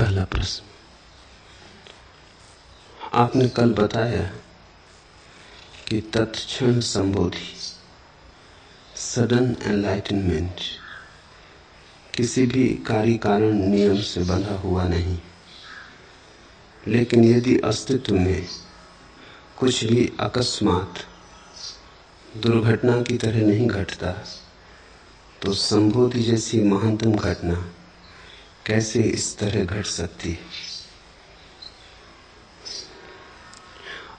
पहला प्रश्न, आपने कल बताया कि तत्क्षण संबोधि, सडन एनलाइटनमेंट, किसी भी कार्य कारण नियम से बंधा हुआ नहीं, लेकिन यदि अस्तित्व में कुछ भी अकस्मात दुर्घटना की तरह नहीं घटता तो संबोधि जैसी महानतम घटना कैसे इस तरह घट सकती है?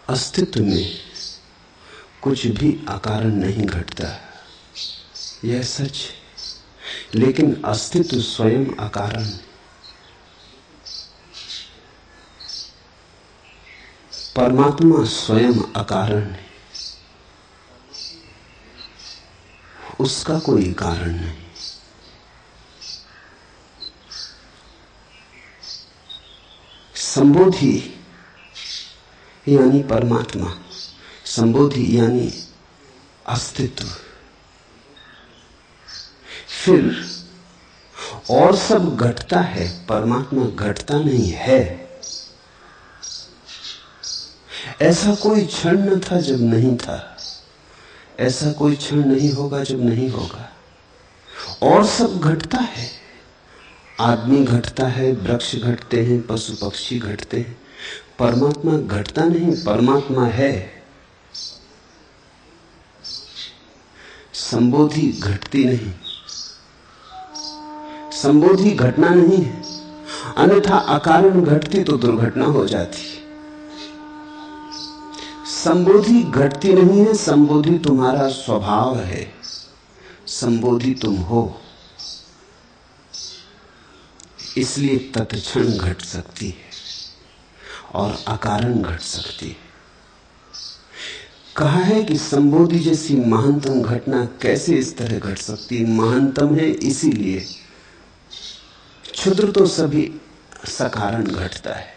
अस्तित्व में कुछ भी अकारण नहीं घटता, यह सच है, लेकिन अस्तित्व स्वयं अकारण है। परमात्मा स्वयं अकारण है, उसका कोई कारण नहीं। संबोधि यानी परमात्मा, संबोधि यानी अस्तित्व। फिर और सब घटता है, परमात्मा घटता नहीं है। ऐसा कोई क्षण न था जब नहीं था, ऐसा कोई क्षण नहीं होगा जब नहीं होगा। और सब घटता है, आदमी घटता है, वृक्ष घटते हैं, पशु पक्षी घटते हैं। परमात्मा घटता नहीं, परमात्मा है। संबोधि घटती नहीं, संबोधि घटना नहीं है, अन्यथा अकारण घटती तो दुर्घटना हो जाती। संबोधि घटती नहीं है, संबोधि तुम्हारा स्वभाव है, संबोधि तुम हो, इसलिए तत्क्षण घट सकती है और अकारण घट सकती है। कहा है कि संबोधि जैसी महानतम घटना कैसे इस तरह घट सकती है? महानतम है इसीलिए, क्षुद्र तो सभी सकारण घटता है।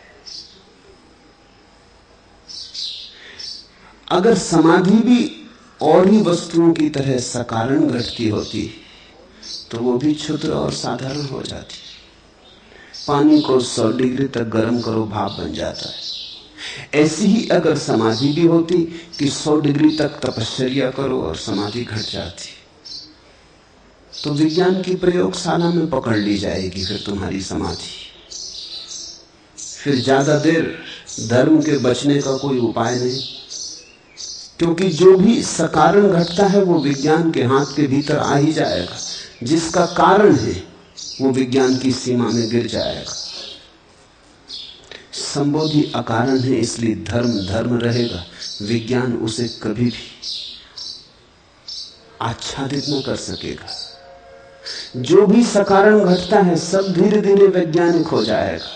अगर समाधि भी और ही वस्तुओं की तरह सकारण घटती होती तो वो भी क्षुद्र और साधारण हो जाती। पानी को 100 डिग्री तक गर्म करो, भाप बन जाता है। ऐसी ही अगर समाधि भी होती कि 100 डिग्री तक तपश्चर्या करो और समाधि घट जाती, तो विज्ञान की प्रयोगशाला में पकड़ ली जाएगी फिर तुम्हारी समाधि। फिर ज्यादा देर धर्म के बचने का कोई उपाय नहीं, क्योंकि जो भी सकारण घटता है वो विज्ञान के हाथ के भीतर आ ही जाएगा। जिसका कारण है वो विज्ञान की सीमा में गिर जाएगा। संबोधि अकारण है, इसलिए धर्म धर्म रहेगा, विज्ञान उसे कभी भी आच्छादित न कर सकेगा। जो भी सकारण घटता है सब धीरे धीरे वैज्ञानिक हो जाएगा।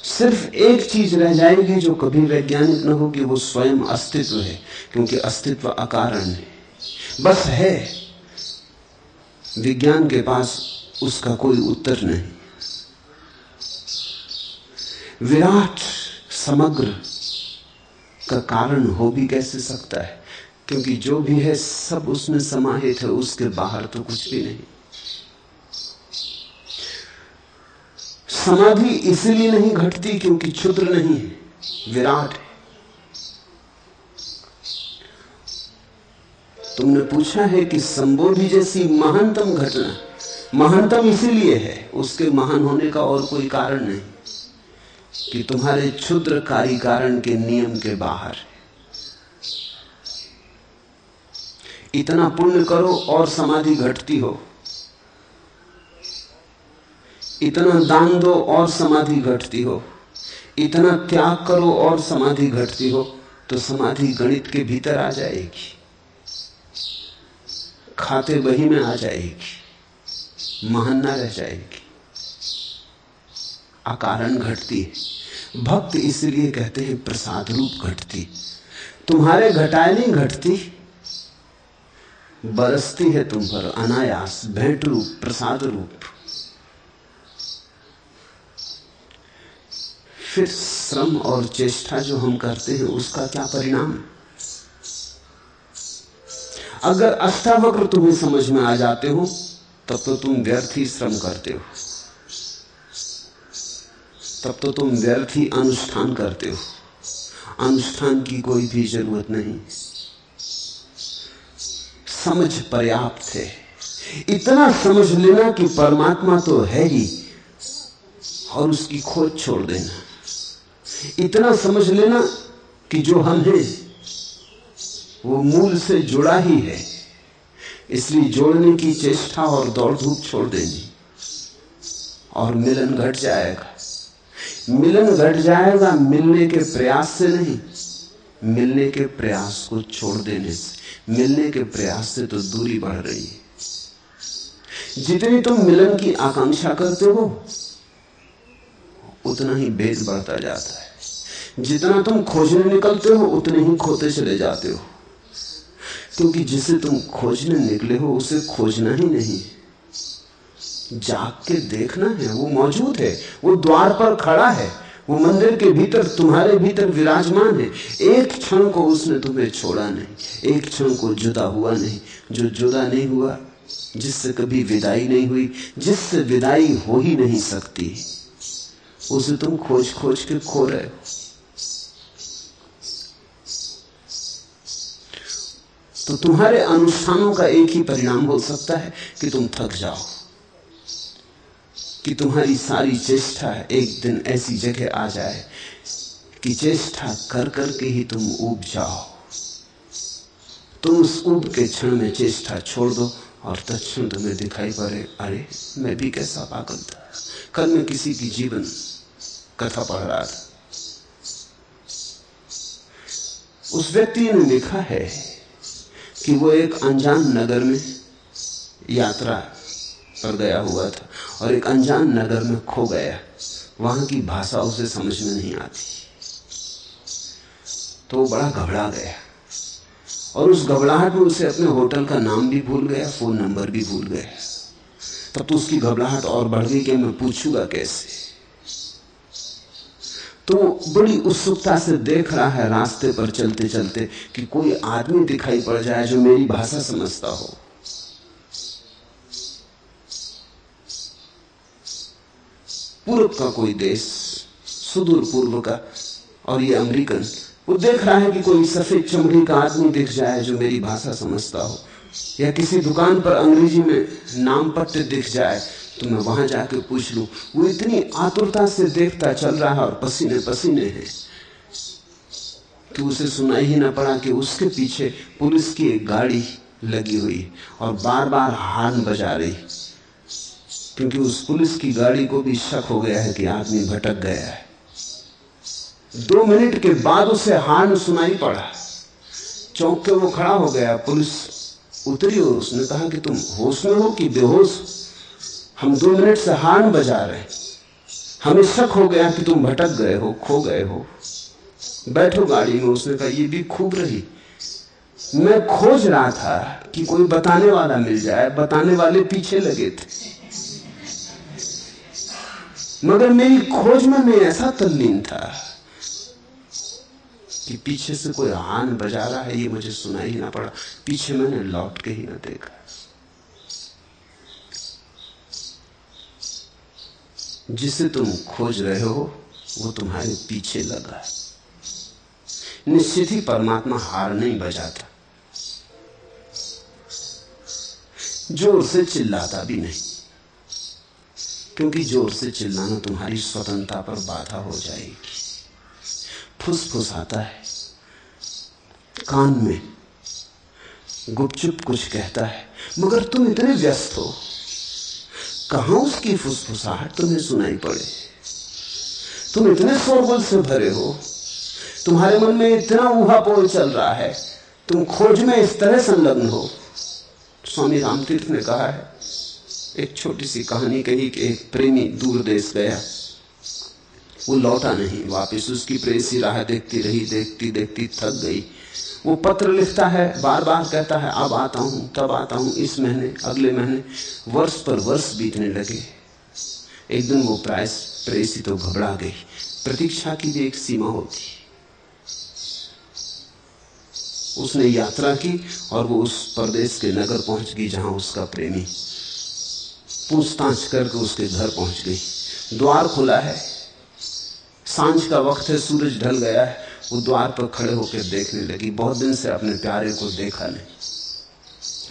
सिर्फ एक चीज रह जाएगी जो कभी वैज्ञानिक न होगी, वो स्वयं अस्तित्व है, क्योंकि अस्तित्व अकारण है, बस है। विज्ञान के पास उसका कोई उत्तर नहीं। विराट समग्र का कारण हो भी कैसे सकता है? क्योंकि जो भी है सब उसमें समाहित है, उसके बाहर तो कुछ भी नहीं। समाधि इसलिए नहीं घटती क्योंकि क्षुद्र नहीं है, विराट है। तुमने पूछा है कि संबोधि जैसी महानतम घटना, महानतम इसीलिए है, उसके महान होने का और कोई कारण नहीं कि तुम्हारे क्षुद्र कार्य कारण के नियम के बाहर है। इतना पुण्य करो और समाधि घटती हो, इतना दान दो और समाधि घटती हो, इतना त्याग करो और समाधि घटती हो, तो समाधि गणित के भीतर आ जाएगी, खाते बही में आ जाएगी, महान ना रह जाएगी। अकारण घटती है। भक्त इसलिए कहते हैं प्रसाद रूप घटती, तुम्हारे घटाए नहीं घटती, बरसती है तुम पर अनायास, भेंट रूप, प्रसाद रूप। फिर श्रम और चेष्टा जो हम करते हैं उसका क्या परिणाम? अगर अष्टावक्र तुम्हें समझ में आ जाते हो तब तो तुम व्यर्थ ही श्रम करते हो। तब तो तुम व्यर्थ ही अनुष्ठान करते हो। अनुष्ठान की कोई भी जरूरत नहीं, समझ पर्याप्त है। इतना समझ लेना कि परमात्मा तो है ही और उसकी खोज छोड़ देना। इतना समझ लेना कि जो हम हैं वो मूल से जुड़ा ही है, इसलिए जोड़ने की चेष्टा और दौड़ धूप छोड़ देनी और मिलन घट जाएगा। मिलन घट जाएगा मिलने के प्रयास से नहीं, मिलने के प्रयास को छोड़ देने से। मिलने के प्रयास से तो दूरी बढ़ रही है। जितनी तुम मिलन की आकांक्षा करते हो उतना ही भेद बढ़ता जाता है। जितना तुम खोजने निकलते हो उतने ही खोते चले जाते हो, क्योंकि जिसे तुम खोजने निकले हो उसे खोजना ही नहीं, जाग के देखना है। वो मौजूद है, वो द्वार पर खड़ा है, वो मंदिर के भीतर तुम्हारे भीतर विराजमान है। एक क्षण को उसने तुम्हें छोड़ा नहीं, एक क्षण को जुदा हुआ नहीं। जो जुदा नहीं हुआ, जिससे कभी विदाई नहीं हुई, जिससे विदाई हो ही नहीं सकती, उसे तुम खोज खोज के खो रहे हो। तो तुम्हारे अनुष्ठानों का एक ही परिणाम हो सकता है कि तुम थक जाओ, कि तुम्हारी सारी चेष्टा एक दिन ऐसी जगह आ जाए कि चेष्टा कर कर के ही तुम ऊब जाओ। तुम उस ऊब के क्षण में चेष्टा छोड़ दो और तत्क्षण तुम्हें दिखाई पड़े, अरे मैं भी कैसा पागल था। कल मैं किसी की जीवन कथा पढ़ रहा था, उस व्यक्ति ने लिखा है कि वो एक अनजान नगर में यात्रा पर गया हुआ था और एक अनजान नगर में खो गया। वहां की भाषा उसे समझ में नहीं आती, तो वो बड़ा घबरा गया और उस घबराहट में उसे अपने होटल का नाम भी भूल गया, फोन नंबर भी भूल गया। तब तो उसकी घबराहट और बढ़ गई कि मैं पूछूंगा कैसे। तो बड़ी उत्सुकता से देख रहा है रास्ते पर चलते चलते कि कोई आदमी दिखाई पड़ जाए जो मेरी भाषा समझता हो। पूर्व का कोई देश, सुदूर पूर्व का, और ये अमेरिकन। वो देख रहा है कि कोई सफेद चमड़ी का आदमी दिख जाए जो मेरी भाषा समझता हो, या किसी दुकान पर अंग्रेजी में नाम पट्टे दिख जाए तो मैं वहां जाके पूछ लूं। वो इतनी आतुरता से देखता चल रहा है और पसीने पसीने हैं कि उसे सुनाई ही ना पड़ा कि उसके पीछे पुलिस की एक गाड़ी लगी हुई और बार बार हॉर्न बजा रही, क्योंकि उस पुलिस की गाड़ी को भी शक हो गया है कि आदमी भटक गया है। 2 मिनट के बाद उसे हॉर्न सुनाई पड़ा, चौंक के वो खड़ा हो गया। पुलिस उतरी और उसने कहा कि तुम होश में हो कि बेहोश? हम 2 मिनट से हॉर्न बजा रहे हैं, हमें शक हो गया कि तुम भटक गए हो, खो गए हो, बैठो गाड़ी में। उसने कहा ये भी खूब रही, मैं खोज रहा था कि कोई बताने वाला मिल जाए, बताने वाले पीछे लगे थे, मगर मेरी खोज में मैं ऐसा तल्लीन था कि पीछे से कोई हॉर्न बजा रहा है, ये मुझे सुनाई ही ना पड़ा। पीछे मैंने लौट के ही ना देखा। जिसे तुम खोज रहे हो वो तुम्हारे पीछे लगा है। निश्चित ही परमात्मा हार नहीं बजाता, जोर से चिल्लाता भी नहीं, क्योंकि जोर से चिल्लाना तुम्हारी स्वतंत्रता पर बाधा हो जाएगी। फुसफुसाता है कान में, गुपचुप कुछ कहता है, मगर तुम इतने व्यस्त हो, कहां उसकी फुसफुसाहट तुम्हें सुनाई पड़े। तुम इतने शोरगुल से भरे हो, तुम्हारे मन में इतना ऊहापोह चल रहा है, तुम खोज में इस तरह संलग्न हो। स्वामी रामतीर्थ ने कहा है, एक छोटी सी कहानी कही कि एक प्रेमी दूर देश गया, वो लौटा नहीं वापस। उसकी प्रेसी राह देखती रही, देखती देखती थक गई। वो पत्र लिखता है, बार बार कहता है अब आता हूं, तब आता हूं, इस महीने, अगले महीने, वर्ष पर वर्ष बीतने लगे। एक दिन वो प्रेसी तो घबरा गई। प्रतीक्षा की भी एक सीमा होती। उसने यात्रा की और वो उस परदेश के नगर पहुंच गई जहां उसका प्रेमी। पूछताछ करके उसके घर पहुंच गई। द्वार खुला है, सांझ का वक्त है, सूरज ढल गया है। वो द्वार पर खड़े होकर देखने लगी। बहुत दिन से अपने प्यारे को देखा नहीं।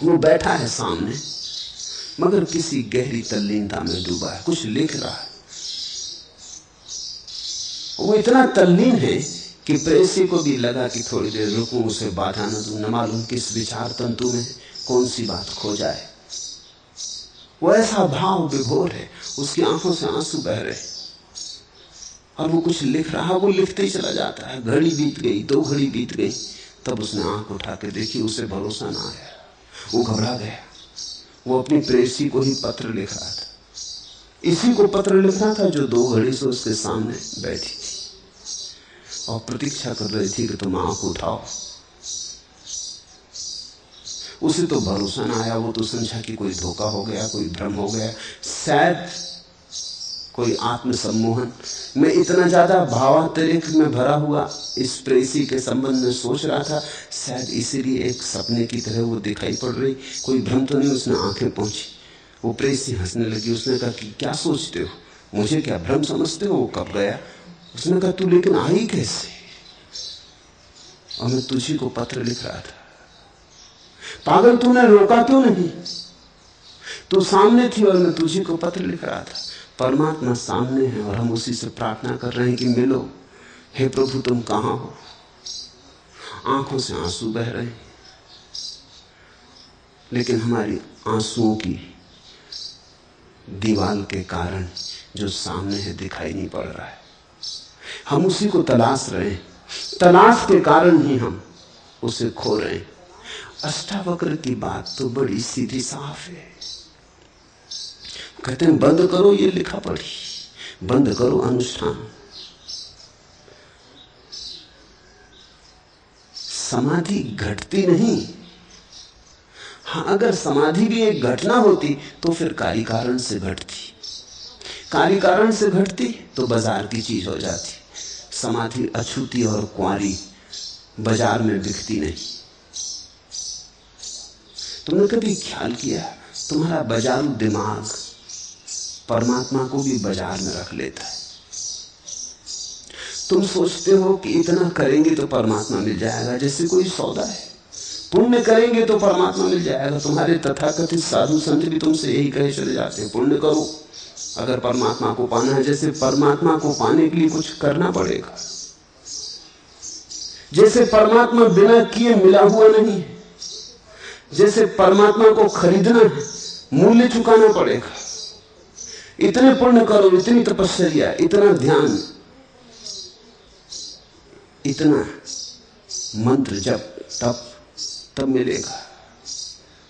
वो बैठा है सामने, मगर किसी गहरी तल्लीनता में डूबा है, कुछ लिख रहा है। वो इतना तल्लीन है कि प्रेसी को भी लगा कि थोड़ी देर रुकूं, उसे बाधा न दूं, न मालूम किस विचार तंतु में कौन सी बात खो जाए। वो ऐसा भाव विभोर है, उसकी आंखों से आंसू बह रहे और वो कुछ लिख रहा। वो लिखते ही चला जाता है। घड़ी बीत गई, 2 घड़ी बीत गई, तब उसने आंख उठा के देखी। उसे भरोसा ना आया, वो घबरा गया। वो अपनी प्रेसी को ही पत्र लिख रहा था, इसी को पत्र लिख रहा था जो 2 घड़ी से उसके सामने बैठी थी और प्रतीक्षा कर रही थी कि तुम आंख उठाओ। उसे तो भरोसा ना आया। वो तो समझा कि कोई धोखा हो गया, कोई भ्रम हो गया, शायद कोई आत्मसम्मोहन। मैं इतना ज्यादा भावांतरिक में भरा हुआ इस प्रेसी के संबंध में सोच रहा था, शायद इसीलिए एक सपने की तरह वो दिखाई पड़ रही। कोई भ्रम तो नहीं। उसने आंखें पहुंची। वो प्रेसी हंसने लगी। उसने कहा कि क्या सोचते हो, मुझे क्या भ्रम समझते हो? वो कब गया? उसने कहा तू लेकिन आई कैसे? और मैं तुझी को पत्र लिख रहा था। पागल, तूने रोका क्यों नहीं? तू सामने थी और मैं तुझी को पत्र लिख रहा था। परमात्मा सामने है और हम उसी से प्रार्थना कर रहे हैं कि मिलो। हे प्रभु, तुम कहां हो? आंखों से आंसू बह रहे हैं, लेकिन हमारी आंसुओं की दीवार के कारण जो सामने है दिखाई नहीं पड़ रहा है। हम उसी को तलाश रहे हैं। तलाश के कारण ही हम उसे खो रहे हैं। अष्टावक्र की बात तो बड़ी सीधी साफ है। कहते हैं बंद करो ये लिखा पढ़ी, बंद करो अनुष्ठान। समाधि घटती नहीं। हाँ, अगर समाधि भी एक घटना होती तो फिर कार्य कारण से घटती। कार्य कारण से घटती तो बाजार की चीज हो जाती। समाधि अछूती और कुंवारी, बाजार में बिकती नहीं। तुमने कभी ख्याल किया, तुम्हारा बाजारू दिमाग परमात्मा को भी बाजार में रख लेता है। तुम सोचते हो कि इतना करेंगे तो परमात्मा मिल जाएगा, जैसे कोई सौदा है। पुण्य करेंगे तो परमात्मा मिल जाएगा। तुम्हारे तथाकथित साधु संत भी तुमसे यही कहे चले जाते हैं, पुण्य करो अगर परमात्मा को पाना है। जैसे परमात्मा को पाने के लिए कुछ करना पड़ेगा, जैसे परमात्मा बिना किए मिला हुआ नहीं है। जैसे परमात्मा को खरीदना है, मूल्य चुकाना पड़ेगा। इतने पुण्य करो, इतनी तपस्या, इतना ध्यान, इतना मंत्र जप, तब मिलेगा।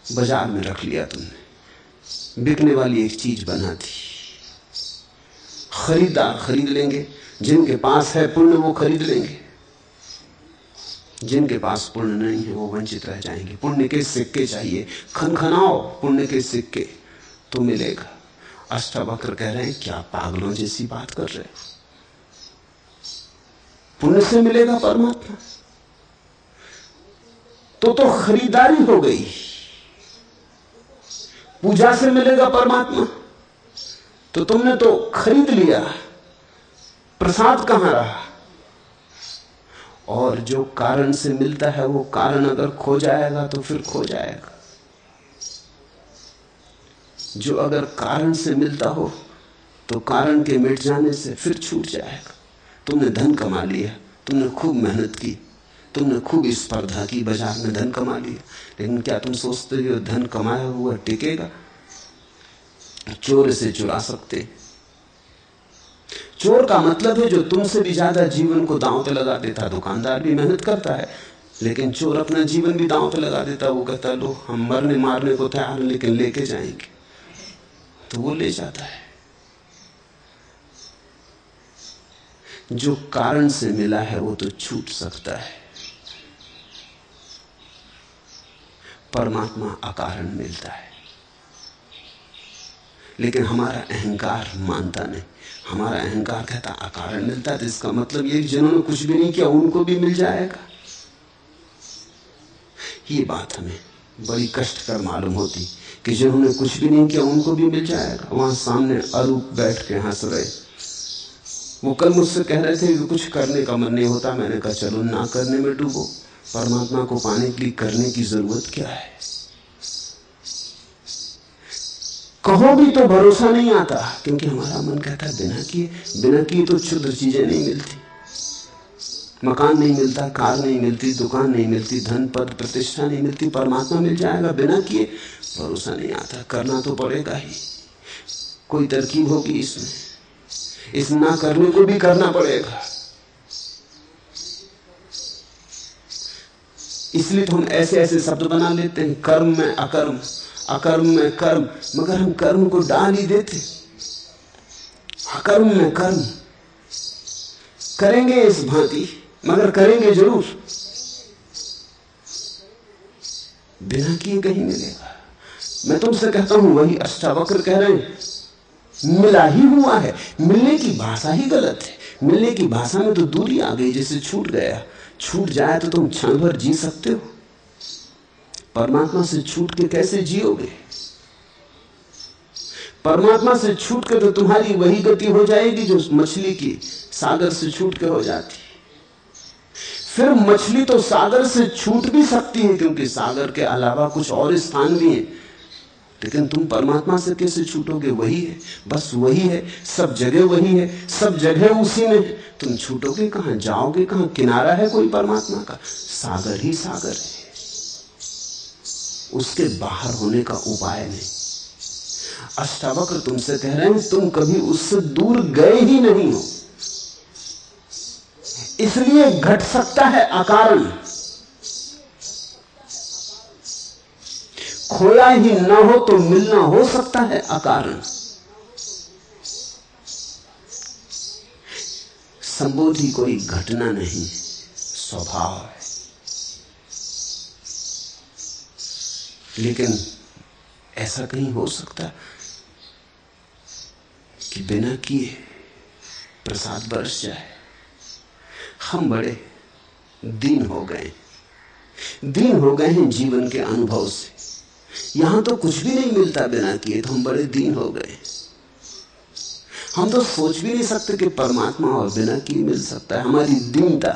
बाजार में रख लिया तुमने, बिकने वाली एक चीज बना दी। खरीदार खरीद लेंगे, जिनके पास है पुण्य वो खरीद लेंगे, जिनके पास पुण्य नहीं है वो वंचित रह जाएंगे। पुण्य के सिक्के चाहिए, खनखनाओ पुण्य के सिक्के तो मिलेगा। अष्टावक्र कह रहे हैं क्या पागलों जैसी बात कर रहे हो? पुण्य से मिलेगा परमात्मा तो खरीदारी हो गई। पूजा से मिलेगा परमात्मा तो तुमने तो खरीद लिया, प्रसाद कहां रहा? और जो कारण से मिलता है वो कारण अगर खो जाएगा तो फिर खो जाएगा। जो अगर कारण से मिलता हो तो कारण के मिट जाने से फिर छूट जाएगा। तुमने धन कमा लिया, तुमने खूब मेहनत की, तुमने खूब स्पर्धा की, बाजार में धन कमा लिया, लेकिन क्या तुम सोचते हो धन कमाया हुआ टिकेगा? चोर से चुरा सकते। चोर का मतलब है जो तुमसे भी ज्यादा जीवन को दांव पे लगा देता। दुकानदार भी मेहनत करता है, लेकिन चोर अपना जीवन भी दांव पे लगा देता। वो कहता है लो हम मरने मारने को तैयार हैं, लेकिन लेके जाएंगे, तो वो ले जाता है। जो कारण से मिला है वो तो छूट सकता है, परमात्मा अकारण मिलता है। लेकिन हमारा अहंकार मानता नहीं। हमारा अहंकार कहता अकारण मिलता है, तो इसका मतलब ये जिन्होंने कुछ भी नहीं किया उनको भी मिल जाएगा। ये बात हमें बड़ी कष्टकर मालूम होती कि जिन्होंने कुछ भी नहीं किया उनको भी मिल जाएगा। वहां सामने अरूप बैठ के हंस रहे, वो कल मुझसे कह रहे थे कि कुछ करने का मन नहीं होता। मैंने कहा चलो ना करने में डूबो, परमात्मा को पाने के लिए करने की जरूरत क्या है। कहो भी तो भरोसा नहीं आता, क्योंकि हमारा मन कहता है बिना किए तो क्षुद्र चीजें नहीं मिलती। मकान नहीं मिलता, कार नहीं मिलती, दुकान नहीं मिलती, धन पद प्रतिष्ठा नहीं मिलती। परमात्मा मिल जाएगा बिना किए, भरोसा नहीं आता। करना तो पड़ेगा ही, कोई तरकीब होगी इसमें। इस ना करने को भी करना पड़ेगा। इसलिए तो हम ऐसे ऐसे शब्द बना लेते हैं, कर्म में अकर्म, अकर्म में कर्म, मगर हम कर्म को डाल ही देते। अकर्म में कर्म करेंगे इस भांति, मगर करेंगे जरूर। बिना किए कहीं मिलेगा। मैं तुमसे कहता हूं, वही अष्टावक्र कह रहे हैं, मिला ही हुआ है। मिलने की भाषा ही गलत है। मिलने की भाषा में तो दूरी आ गई, जैसे छूट गया। छूट जाए तो तुम क्षण भर जी सकते हो, परमात्मा से छूट के कैसे जियोगे? परमात्मा से छूट के तो तुम्हारी वही गति हो जाएगी जो मछली की सागर से छूट के हो जाती। फिर मछली तो सागर से छूट भी सकती है, क्योंकि सागर के अलावा कुछ और स्थान भी है, लेकिन तुम परमात्मा से कैसे छूटोगे? वही है, बस वही है, सब जगह वही है, सब जगह उसी में। तुम छूटोगे कहां, जाओगे कहां? किनारा है कोई परमात्मा का? सागर ही सागर है, उसके बाहर होने का उपाय नहीं। अष्टावक्र तुमसे कह रहे हैं, तुम कभी उससे दूर गए ही नहीं हो, इसलिए घट सकता है अकारण। खोया ही ना हो तो मिलना हो सकता है अकारण। संबोधि कोई घटना नहीं, स्वभाव है। लेकिन ऐसा कहीं हो सकता कि बिना किए प्रसाद बरस जाए? हम बड़े दीन हो गए हैं जीवन के अनुभव से। यहां तो कुछ भी नहीं मिलता बिना किए, तो हम बड़े दीन हो गए। हम तो सोच भी नहीं सकते कि परमात्मा और बिना किए मिल सकता है। हमारी दीनता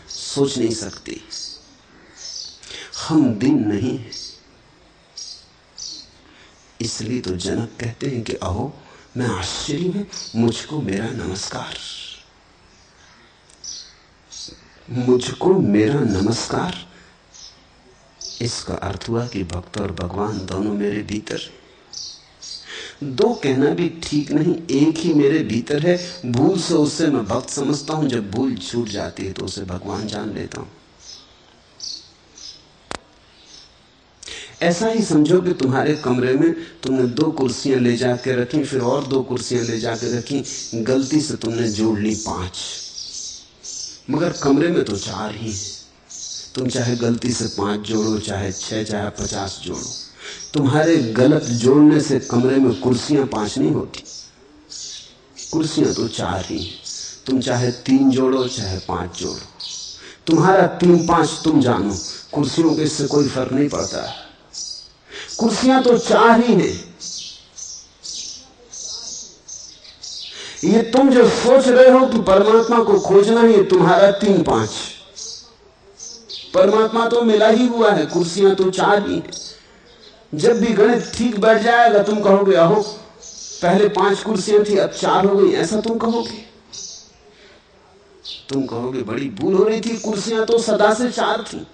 सोच नहीं सकती। हम दीन नहीं हैं। इसलिए तो जनक कहते हैं कि अहो मैं आश्चर्य हूं, मुझको मेरा नमस्कार, मुझको मेरा नमस्कार। इसका अर्थ हुआ कि भक्त और भगवान दोनों मेरे भीतर हैं। दो कहना भी ठीक नहीं, एक ही मेरे भीतर है। भूल से उसे मैं भक्त समझता हूं, जब भूल छूट जाती है तो उसे भगवान जान लेता हूं। ऐसा ही समझो कि तुम्हारे कमरे में तुमने 2 कुर्सियां ले जाके रखी, फिर और 2 कुर्सियां ले जाके रखी, गलती से तुमने जोड़ ली 5, मगर कमरे में तो 4 ही हैं। तुम चाहे गलती से 5 जोड़ो, चाहे 6, चाहे 50 जोड़ो, तुम्हारे गलत जोड़ने से कमरे में कुर्सियां 5 नहीं होती, कुर्सियां तो 4 ही। तुम चाहे 3 जोड़ो, चाहे 5 जोड़ो, तुम्हारा 3-5 तुम जानो, कुर्सियों के इससे कोई फर्क नहीं पड़ता। कुर्सियां तो 4 ही हैं। ये तुम जो सोच रहे हो कि परमात्मा को खोजना है, तुम्हारा 3-5, परमात्मा तो मिला ही हुआ है, कुर्सियां तो 4 ही हैं। जब भी गणित ठीक बैठ जाएगा तुम कहोगे अहो पहले 5 कुर्सियां थी अब 4 हो गई, ऐसा तुम कहोगे। तुम कहोगे बड़ी भूल हो रही थी, कुर्सियां तो सदा से 4 थी,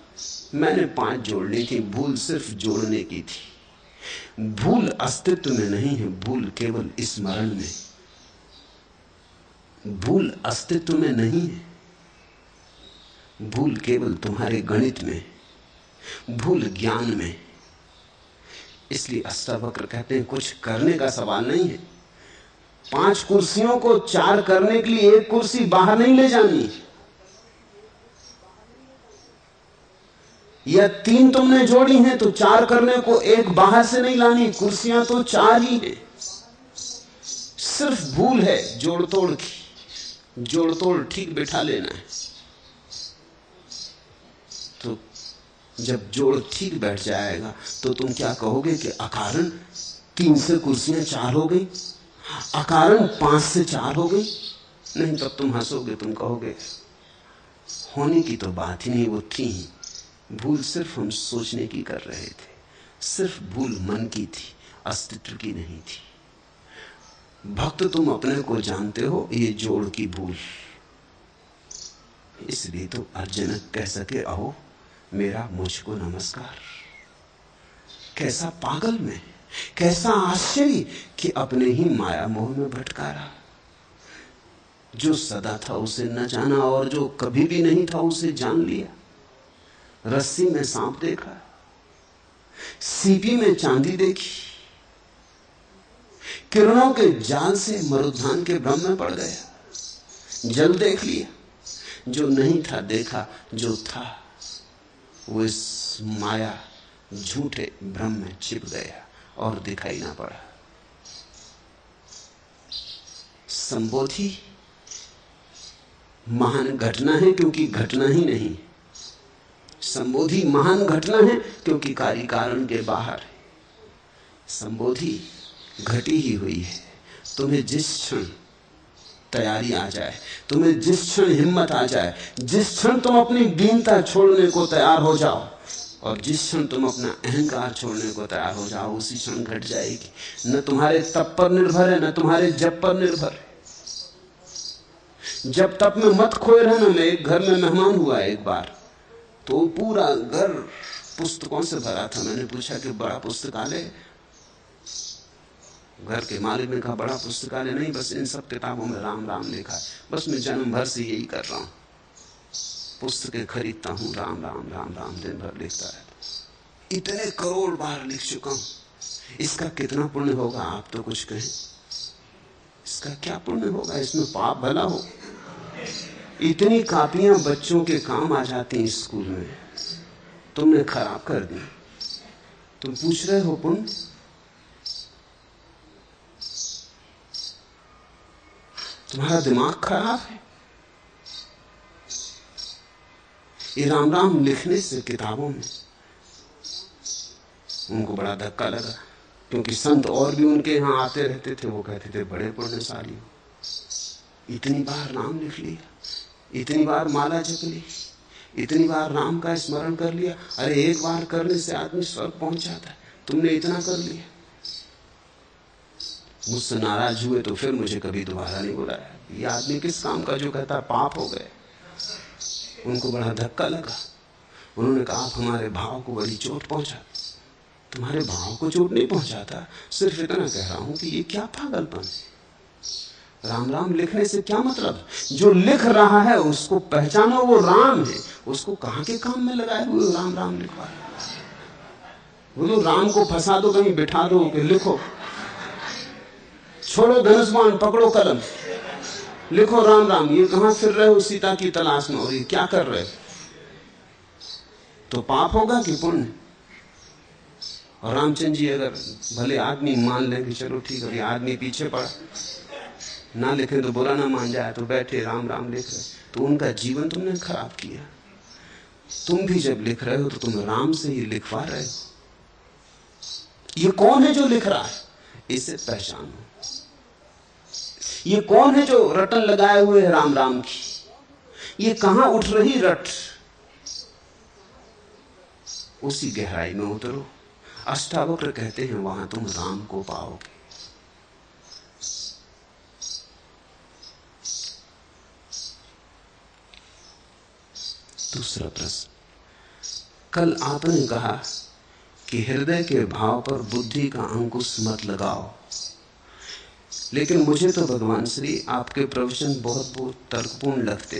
मैंने 5 जोड़नी थी, भूल सिर्फ जोड़ने की थी। भूल अस्तित्व में नहीं है, भूल केवल स्मरण में। भूल अस्तित्व में नहीं है, भूल केवल तुम्हारे गणित में, भूल ज्ञान में। इसलिए अष्टावक्र कहते हैं कुछ करने का सवाल नहीं है। 5 कुर्सियों को 4 करने के लिए 1 कुर्सी बाहर नहीं ले जानी, या 3 तुमने जोड़ी हैं तो 4 करने को 1 बाहर से नहीं लानी। कुर्सियां तो 4 ही हैं, सिर्फ भूल है जोड़ तोड़ की। जोड़ तोड़ ठीक बिठा लेना है, तो जब जोड़ ठीक बैठ जाएगा तो तुम क्या कहोगे कि अकारण 3 से कुर्सियां 4 हो गई, अकारण 5 से 4 हो गई। नहीं तब तुम हंसोगे, तुम कहोगे होने की तो बात ही नहीं, वो थी ही। भूल सिर्फ हम सोचने की कर रहे थे, सिर्फ भूल मन की थी, अस्तित्व की नहीं थी। भक्त तुम अपने को जानते हो, ये जोड़ की भूल। इसलिए तो अर्जुन कह सके अहो मेरा मुझको नमस्कार। कैसा पागल मैं, कैसा आश्चर्य कि अपने ही माया मोह में भटका रहा। जो सदा था उसे न जाना, और जो कभी भी नहीं था उसे जान लिया। रस्सी में सांप देखा, सीपी में चांदी देखी, किरणों के जाल से मरुद्यान के भ्रम में पड़ गया। जल देख लिया, जो नहीं था देखा, जो था वो इस माया झूठे भ्रम में छिप गया और दिखाई ना पड़ा। संबोधि महान घटना है क्योंकि घटना ही नहीं। संबोधि महान घटना है क्योंकि कार्य कारण के बाहर है। संबोधि घटी ही हुई है। तुम्हें जिस क्षण तैयारी आ जाए, तुम्हें जिस क्षण हिम्मत आ जाए, जिस क्षण तुम अपनी दीनता छोड़ने को तैयार हो जाओ, और जिस क्षण तुम अपना अहंकार छोड़ने को तैयार हो जाओ, उसी क्षण घट जाएगी। न तुम्हारे तप पर निर्भर है, न तुम्हारे जप पर निर्भर है। जब तप में मत खोए रहना। मैं एक घर में मेहमान हुआ एक बार, तो पूरा घर पुस्तकों से भरा था। मैंने पूछा कि बड़ा पुस्तकालय? घर के मालिक ने कहा बड़ा पुस्तकालय नहीं, बस इन सब किताबों में राम राम लिखा है। बस मैं जन्म भर से यही कर रहा हूं, पुस्तकें खरीदता हूं, राम राम राम राम दिन भर लिखता है। इतने करोड़ बार लिख चुका हूं, इसका कितना पुण्य होगा? आप तो कुछ कहें, इसका क्या पुण्य होगा? इसमें पाप भला हो। इतनी कापियां बच्चों के काम आ जाती हैं स्कूल में, तुमने खराब कर दी। तुम पूछ रहे हो पुण्य? तुम्हारा दिमाग खराब है। ये राम राम लिखने से किताबों में उनको बड़ा धक्का लगा, क्योंकि संत और भी उनके यहां आते रहते थे। वो कहते थे बड़े पुण्यशाली हो, इतनी बार नाम लिख लिया, इतनी बार माला जप ली, इतनी बार राम का स्मरण कर लिया। अरे एक बार करने से आदमी स्वर्ग पहुंच जाता है, तुमने इतना कर लिया। मुझसे नाराज हुए तो फिर मुझे कभी दोबारा नहीं बुलाया। ये आदमी किस काम का जो कहता पाप हो गए। उनको बड़ा धक्का लगा। उन्होंने कहा आप हमारे भाव को बड़ी चोट पहुंचा। तुम्हारे भाव को चोट नहीं पहुंचाता, सिर्फ इतना कह रहा हूं कि ये क्या पागलपन है। राम राम लिखने से क्या मतलब? जो लिख रहा है उसको पहचानो, वो राम है। उसको कहां के काम में लगाए हुए राम राम लिखवा है? बोलो राम को फंसा दो, कहीं बिठा दो कि लिखो। छोड़ो धनुष बाण, पकड़ो कलम, लिखो राम राम। ये कहां फिर रहे हो सीता की तलाश में, और ये क्या कर रहे हो? तो पाप होगा कि पुण्य? और रामचंद्र जी अगर भले आदमी मान लें कि चलो ठीक है, आदमी पीछे पड़ा, ना लिखे तो बुरा ना मान जाए, तो बैठे राम राम लिख रहे, तो उनका जीवन तुमने खराब किया। तुम भी जब लिख रहे हो तो तुम राम से ही लिखवा रहे हो। ये कौन है जो लिख रहा है? इसे पहचानो। ये कौन है जो रटन लगाए हुए है राम राम की? ये कहां उठ रही रट? उसी गहराई में उतरो। अष्टावक्र कहते हैं वहां तुम राम को पाओगे। दूसरा प्रश्न, कल आपने कहा कि हृदय के भाव पर बुद्धि का अंकुश मत लगाओ, लेकिन मुझे तो भगवान श्री आपके प्रवचन बहुत बहुत तर्कपूर्ण लगते।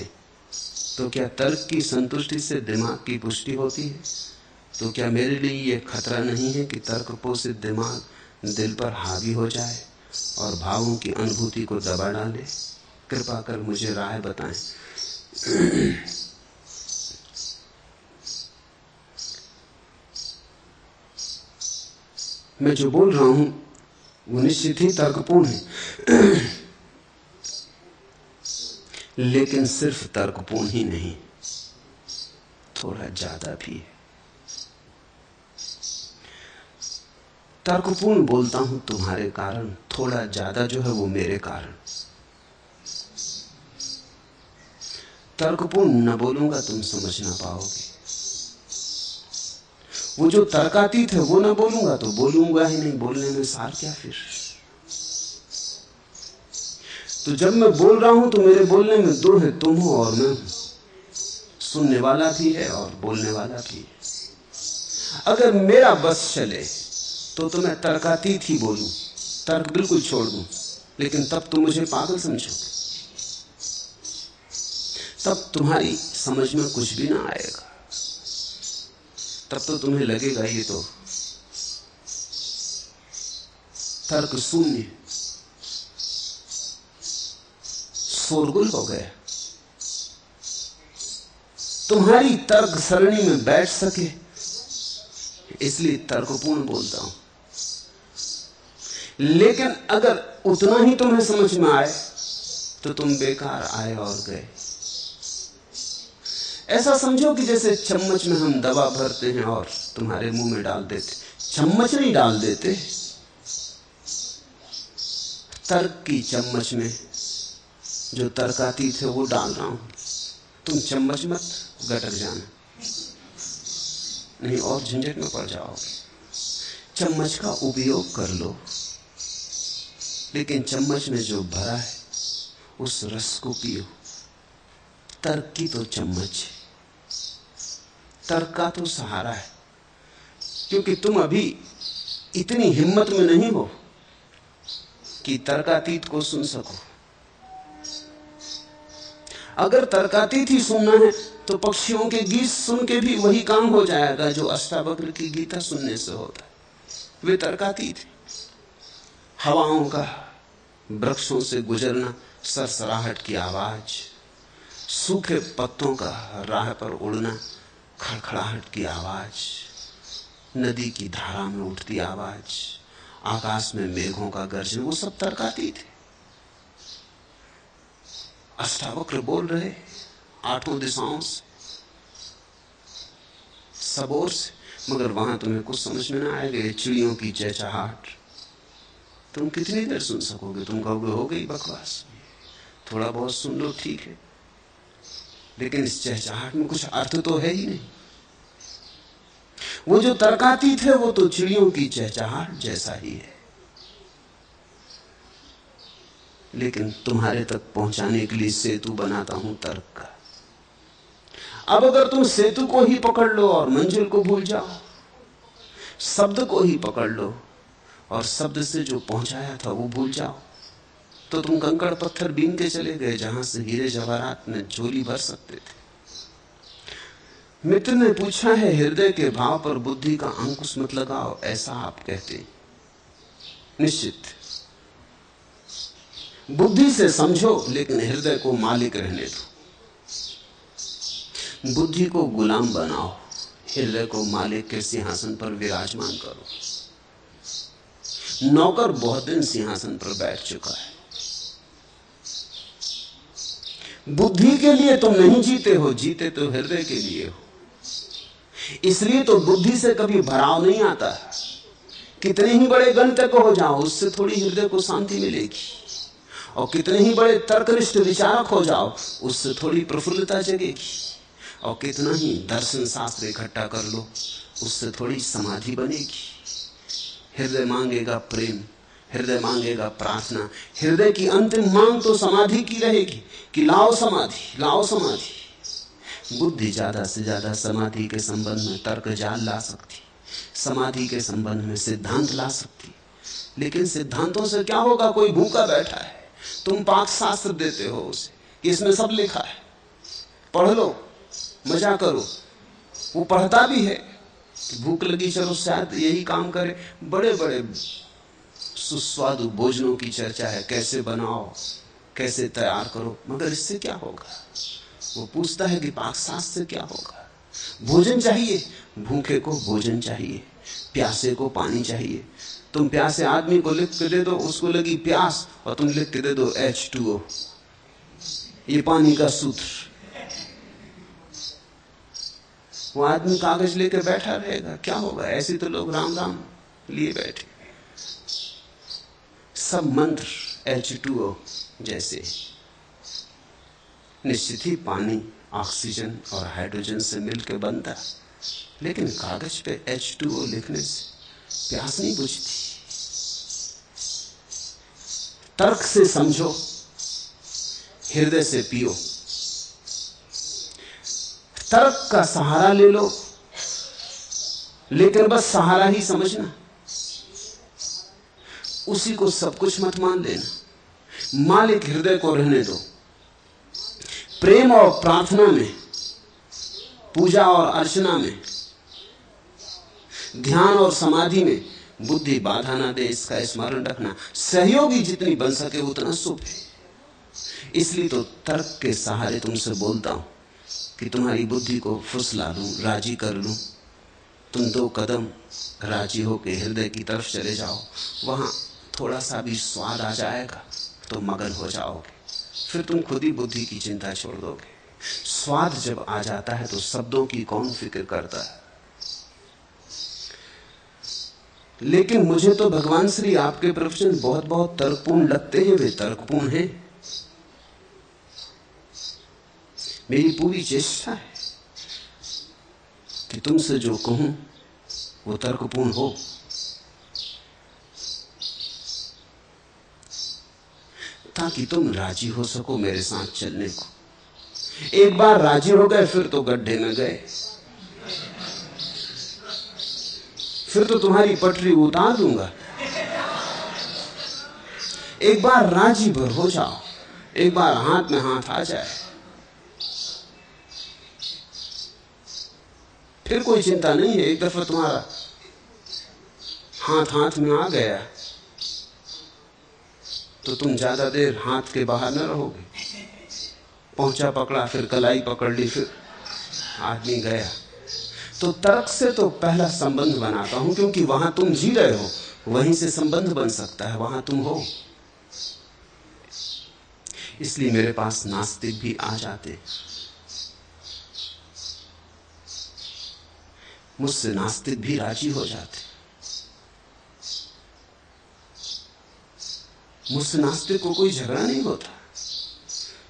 तो क्या तर्क की संतुष्टि से दिमाग की पुष्टि होती है? तो क्या मेरे लिए यह खतरा नहीं है कि तर्क पोषित दिमाग दिल पर हावी हो जाए और भावों की अनुभूति को दबा डाले? कृपा कर मुझे राय बताएं। मैं जो बोल रहा हूं वो निश्चित ही तर्कपूर्ण है, लेकिन सिर्फ तर्कपूर्ण ही नहीं, थोड़ा ज्यादा भी है। तर्कपूर्ण बोलता हूं तुम्हारे कारण, थोड़ा ज्यादा जो है वो मेरे कारण। तर्कपूर्ण न बोलूंगा तुम समझ ना पाओगे। वो जो तर्कातीत है वो ना बोलूंगा तो बोलूंगा ही नहीं, बोलने में सार क्या फिर। तो जब मैं बोल रहा हूं तो मेरे बोलने में दो है, तुम हो और मैं हूं। सुनने वाला भी है और बोलने वाला भी है। अगर मेरा बस चले तो मैं तर्कातीत ही बोलूं, तर्क बिल्कुल छोड़ दूं, लेकिन तब तुम मुझे पागल समझोगे, तब तुम्हारी समझ में कुछ भी ना आएगा। तब तो तुम्हें लगेगा ये तो तर्क शून्य, शोरगुल हो गया। तुम्हारी तर्क सरणी में बैठ सके इसलिए तर्कपूर्ण बोलता हूं। लेकिन अगर उतना ही तुम्हें समझ में आए तो तुम बेकार आए और गए। ऐसा समझो कि जैसे चम्मच में हम दवा भरते हैं और तुम्हारे मुंह में डाल देते, चम्मच नहीं डाल देते, तर्क की चम्मच में जो तर्कातीत है वो डाल रहा हूं। तुम चम्मच मत गटक जाना, नहीं और झंझट में पड़ जाओगे। चम्मच का उपयोग कर लो, लेकिन चम्मच में जो भरा है उस रस को पियो। तर्क की तो चम्मच है, तर्क का तो सहारा है, क्योंकि तुम अभी इतनी हिम्मत में नहीं हो कि तर्कातीत को सुन सको। अगर तर्कातीत ही सुनना है तो पक्षियों के गीत सुन के भी वही काम हो जाएगा जो अष्टावक्र की गीता सुनने से होता है। वे तर्कातीत है। हवाओं का वृक्षों से गुजरना, सरसराहट की आवाज, सूखे पत्तों का राह पर उड़ना, खड़खड़ाहट की आवाज, नदी की धारा में उठती आवाज, आकाश में मेघों का गर्जन, वो सब तर्कातीत है। अष्टावक्र बोल रहे आठों दिशाओं से, सब ओर से, मगर वहां तुम्हें कुछ समझ में ना आएगा। चिड़ियों की चहचहाहट तुम कितनी देर सुन सकोगे? तुम कहोगे हो गई बकवास, थोड़ा बहुत सुन लो ठीक है, लेकिन इस चहचहाहट में कुछ अर्थ तो है ही नहीं। वो जो तर्कातीत है वो तो चिड़ियों की चहचहाहट जैसा ही है, लेकिन तुम्हारे तक पहुंचाने के लिए सेतु बनाता हूं तर्क का। अब अगर तुम सेतु को ही पकड़ लो और मंजिल को भूल जाओ, शब्द को ही पकड़ लो और शब्द से जो पहुंचाया था वो भूल जाओ, तो तुम कंकड़ पत्थर बीन के चले गए जहां से हीरे जवाहरात में झोली भर सकते थे। मित्र ने पूछा है, हृदय के भाव पर बुद्धि का अंकुश मत लगाओ, ऐसा आप कहते? निश्चित बुद्धि से समझो, लेकिन हृदय को मालिक रहने दो। बुद्धि को गुलाम बनाओ, हृदय को मालिक के सिंहासन पर विराजमान करो। नौकर बहुत दिन सिंहासन पर बैठ चुका है। बुद्धि के लिए तुम नहीं जीते हो, जीते तो हृदय के लिए हो। इसलिए तो बुद्धि से कभी भराव नहीं आता। कितने ही बड़े गणितज्ञ हो जाओ, उससे थोड़ी हृदय को शांति मिलेगी, और कितने ही बड़े तर्कनिष्ठ विचारक हो जाओ, उससे थोड़ी प्रफुल्लता जगेगी, और कितना ही दर्शन शास्त्र इकट्ठा कर लो, उससे थोड़ी समाधि बनेगी। हृदय मांगेगा प्रेम, हृदय मांगेगा प्रार्थना। हृदय की अंतिम मांग तो समाधि की रहेगी कि लाओ समाधि, लाओ समाधि। बुद्धि ज्यादा से ज्यादा समाधि के संबंध में तर्क जाल ला सकती, समाधि के संबंध में सिद्धांत ला सकती, लेकिन सिद्धांतों से क्या होगा? कोई भूखा बैठा है, तुम पाक शास्त्र देते हो उसे, इसमें सब लिखा है, पढ़ लो, मजा करो। वो पढ़ता भी है, भूख लगी चलो शायद यही काम करे। बड़े बड़े सुस्वादु भोजनों की चर्चा है, कैसे बनाओ, कैसे तैयार करो, मगर इससे क्या होगा? वो पूछता है कि पाक शास्त्र से क्या होगा? भोजन चाहिए, भूखे को भोजन चाहिए, प्यासे को पानी चाहिए। तुम प्यासे आदमी को लिख के दे दो, उसको लगी प्यास, और तुम लिख के दे दो H2O, ये पानी का सूत्र। वो आदमी कागज लेके बैठा रहेगा, क्या होगा? ऐसे तो लोग राम राम लिए बैठे, सब मंत्र H2O जैसे। निश्चित ही पानी ऑक्सीजन और हाइड्रोजन से मिलकर बनता, लेकिन कागज पे H2O लिखने से प्यास नहीं बुझती। तर्क से समझो, हृदय से पियो। तर्क का सहारा ले लो, लेकिन बस सहारा ही समझना, उसी को सब कुछ मत मान लेना। मालिक हृदय को रहने दो। प्रेम और प्रार्थना में, पूजा और अर्चना में, ध्यान और समाधि में बुद्धि बाधा ना दे, इसका स्मरण रखना। सहयोगी जितनी बन सके उतना शुभ है। इसलिए तो तर्क के सहारे तुमसे बोलता हूं कि तुम्हारी बुद्धि को फुसला लूं, राजी कर लूं। तुम 2 कदम राजी होकर हृदय की तरफ चले जाओ, वहां थोड़ा सा भी स्वाद आ जाएगा तो मगन हो जाओगे। फिर तुम खुद ही बुद्धि की चिंता छोड़ दोगे। स्वाद जब आ जाता है तो शब्दों की कौन फिक्र करता है। लेकिन मुझे तो भगवान श्री आपके प्रवचन बहुत बहुत तर्कपूर्ण लगते हैं। वे तर्कपूर्ण हैं। मेरी पूरी चेष्टा है कि तुमसे जो कहूं वो तर्कपूर्ण हो। ताकि तुम राजी हो सको मेरे साथ चलने को। एक बार राजी हो गए फिर तो गड्ढे में गए, फिर तो तुम्हारी पटरी उतार दूंगा। एक बार राजी भर हो जाओ, एक बार हाथ में हाथ आ जाए, फिर कोई चिंता नहीं है। एक दफा तुम्हारा हाथ हाथ में आ गया तो तुम ज्यादा देर हाथ के बाहर न रहोगे। पहुंचा पकड़ा, फिर कलाई पकड़ ली, फिर आदमी गया। तो तर्क से तो पहला संबंध बनाता हूं, क्योंकि वहां तुम जी रहे हो, वहीं से संबंध बन सकता है, वहां तुम हो। इसलिए मेरे पास नास्तिक भी आ जाते, मुझसे नास्तिक भी राजी हो जाते। मुझसे नास्तिक को कोई झगड़ा नहीं होता,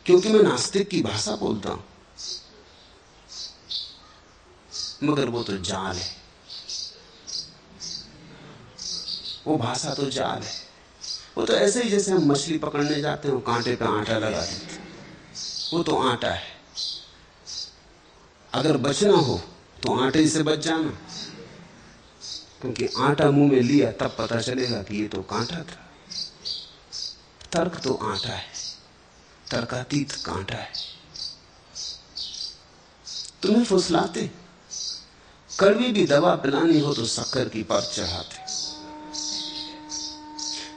क्योंकि मैं नास्तिक की भाषा बोलता हूं। मगर वो तो जाल है, वो भाषा तो जाल है। वो तो ऐसे ही जैसे हम मछली पकड़ने जाते हैं, कांटे पे आटा लगा देते, वो तो आटा है। अगर बचना हो तो आटे से बच जाना, क्योंकि आटा मुंह में लिया तब पता चलेगा कि ये तो कांटा था। तर्क तो आटा है, तर्कातीत कांटा है। तुम्हें फुसलाते, कड़वी भी दवा पिलानी हो तो शक्कर की परत चढ़ाते।